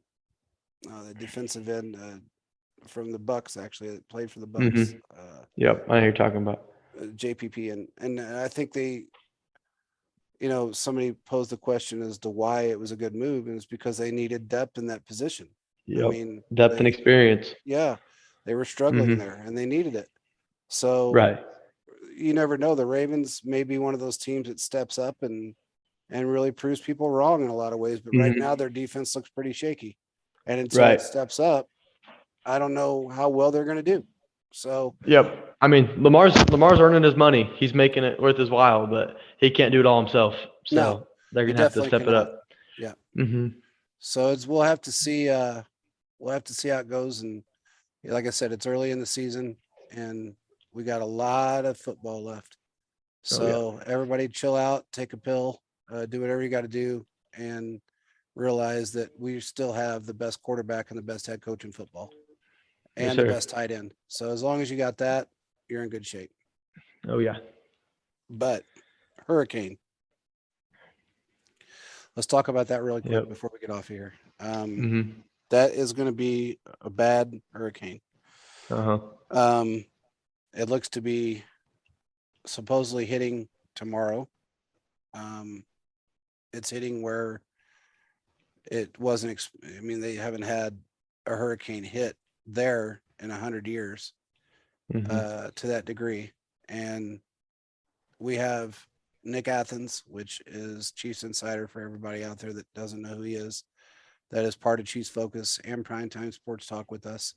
defensive end from the Bucs, actually, that played for the Bucs. Yep, I know who you're talking about. JPP, and I think they, somebody posed the question as to why it was a good move, and it's because they needed depth in that position. Yep. I mean, depth and experience. Yeah, they were struggling there, and they needed it. So Right. you never know. The Ravens may be one of those teams that steps up and really proves people wrong in a lot of ways. But right now, their defense looks pretty shaky, and until it steps up, I don't know how well they're going to do. So Yep. I mean, Lamar's earning his money. He's making it worth his while, but he can't do it all himself. So no, they're gonna have to step it up. Yeah. Mm-hmm. So we'll have to see. We'll have to see how it goes. And like I said, it's early in the season, and we got a lot of football left. So everybody chill out, take a pill, do whatever you got to do, and realize that we still have the best quarterback and the best head coach in football, and the best tight end. So as long as you got that, you're in good shape. Oh yeah. But hurricane. Let's talk about that really quick before we get off of here. That is going to be a bad hurricane. It looks to be supposedly hitting tomorrow. It's hitting where it wasn't. I mean, they haven't had a hurricane hit there in 100 years to that degree. And we have Nick Athens, which is Chiefs Insider for everybody out there that doesn't know who he is. That is part of Chiefs Focus and Primetime Sports Talk with us.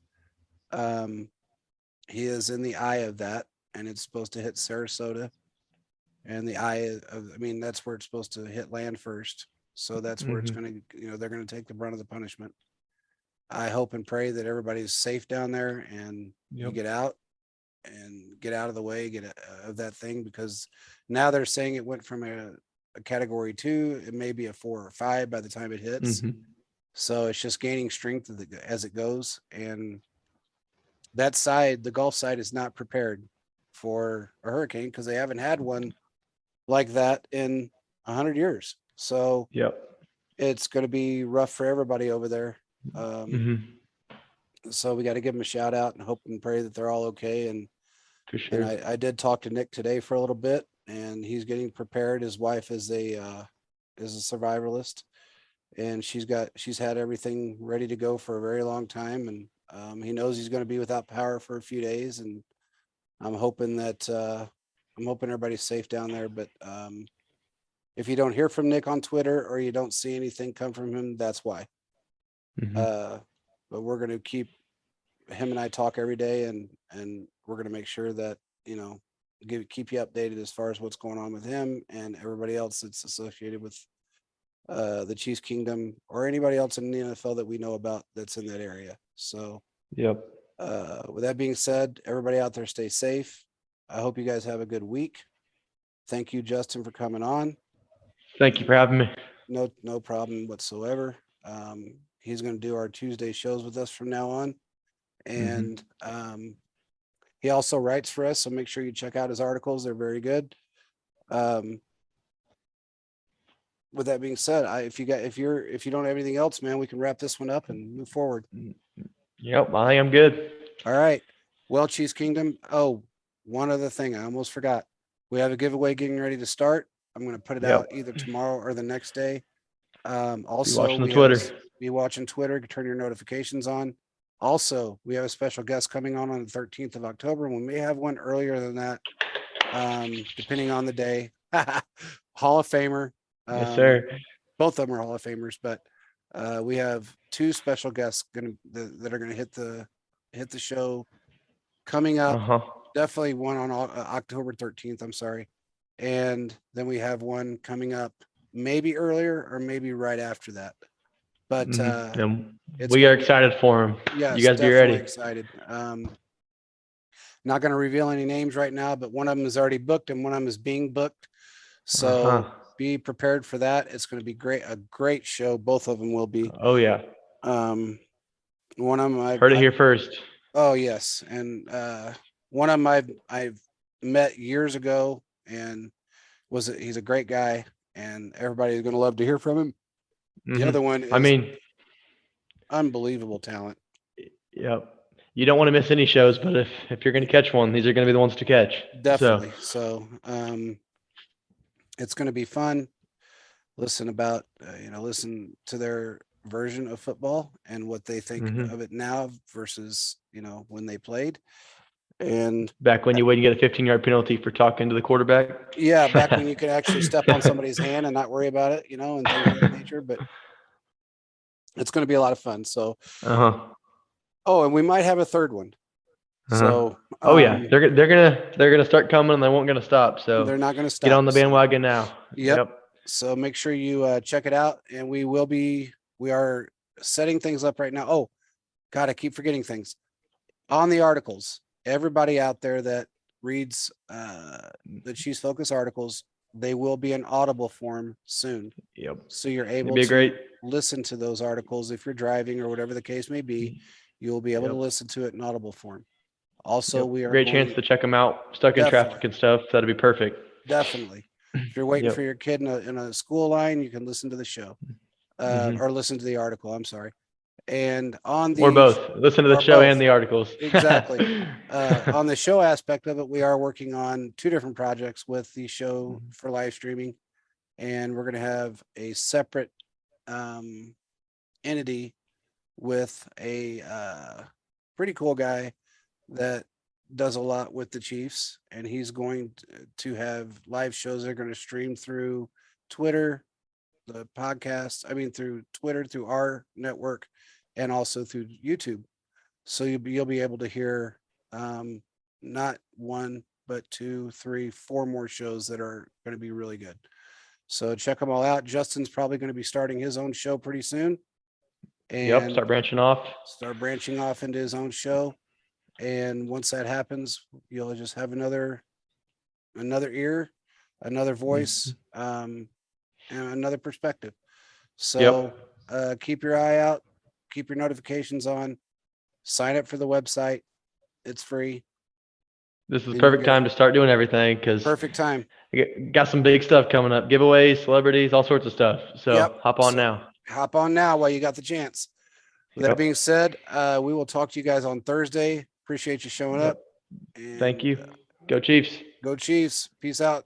He is in the eye of that, and it's supposed to hit Sarasota. And the eye of, I mean, that's where it's supposed to hit land first. So that's where it's going to, they're going to take the brunt of the punishment. I hope and pray that everybody's safe down there and you get out of the way, get of that thing, because now they're saying it went from a category 2, it may be a 4 or 5 by the time it hits. So it's just gaining strength as it goes. And that side, the Gulf side, is not prepared for a hurricane because they haven't had one like that in 100 years. So it's going to be rough for everybody over there. So we got to give them a shout out and hope and pray that they're all okay. And for sure. And I did talk to Nick today for a little bit, and he's getting prepared. His wife is a survivalist, and she's had everything ready to go for a very long time. And he knows he's going to be without power for a few days. And I'm hoping everybody's safe down there. But if you don't hear from Nick on Twitter or you don't see anything come from him, that's why. But we're going to keep him and I talk every day, and we're going to make sure that, keep you updated as far as what's going on with him and everybody else that's associated with the Chiefs Kingdom or anybody else in the NFL that we know about that's in that area. So, With that being said, everybody out there stay safe. I hope you guys have a good week. Thank you, Justin, for coming on. Thank you for having me. No problem whatsoever. He's going to do our Tuesday shows with us from now on. And he also writes for us, so make sure you check out his articles. They're very good. With that being said, if you don't have anything else, man, we can wrap this one up and move forward. Yep, I think I'm good. All right. Well, Cheese Kingdom. Oh, one other thing I almost forgot. We have a giveaway getting ready to start. I'm going to put it out either tomorrow or the next day. Also, watching the Twitter. Be watching Twitter. Turn your notifications on. Also, we have a special guest coming on the 13th of October, and we may have one earlier than that, depending on the day. Hall of Famer. Yes, sir. Both of them are Hall of Famers, but we have two special guests that are going to hit the show coming up. Definitely one on October 13th. I'm sorry. And then we have one coming up maybe earlier or maybe right after that. But we are excited for him. Yes, you guys be ready. Excited. Not going to reveal any names right now, but one of them is already booked and one of them is being booked. So be prepared for that. It's going to be great. A great show. Both of them will be. Oh yeah. One of them I've heard it here first. Oh yes. And one of them I've met years ago and he's a great guy and everybody's going to love to hear from him. The other one is unbelievable talent. Yep. You don't want to miss any shows, but if you're going to catch one, these are going to be the ones to catch. Definitely. So it's going to be fun. Listen to their version of football and what they think of it now versus, when they played. And back when you wouldn't get a 15-yard penalty for talking to the quarterback. Yeah. Back when you could actually step on somebody's hand and not worry about it, and things of that nature, but it's going to be a lot of fun. So, and we might have a third one. So, yeah, they're gonna start coming and they won't gonna stop. So they're not gonna stop. Get on the bandwagon now. Yep. So make sure you check it out, and we are setting things up right now. Oh, God, I keep forgetting things. On the articles, everybody out there that reads the Chiefs Focus articles, they will be in Audible form soon. Yep. So you're able to listen to those articles if you're driving or whatever the case may be. You will be able to listen to it in Audible form. Also, we are great chance to check them out. Stuck in traffic and stuff. That'd be perfect. Definitely. If you're waiting for your kid in a school line, you can listen to the show or listen to the article. I'm sorry. And or both. Listen to the show and the articles. Exactly. On the show aspect of it, we are working on two different projects with the show for live streaming, and we're going to have a separate entity with a pretty cool guy that does a lot with the Chiefs, and he's going to have live shows that are going to stream through Twitter, the podcast. Through Twitter, through our network, and also through YouTube. So you'll be able to hear not one, but 2, 3, 4 more shows that are going to be really good. So check them all out. Justin's probably going to be starting his own show pretty soon. And start branching off into his own show. And once that happens, you'll just have another ear, another voice, and another perspective. So keep your eye out, keep your notifications on, sign up for the website. It's free. This is the perfect time to start doing everything because perfect time. Got some big stuff coming up, giveaways, celebrities, all sorts of stuff. So hop on now. Hop on now while you got the chance. With that being said, we will talk to you guys on Thursday. Appreciate you showing up. Thank you. Go Chiefs. Go Chiefs. Peace out.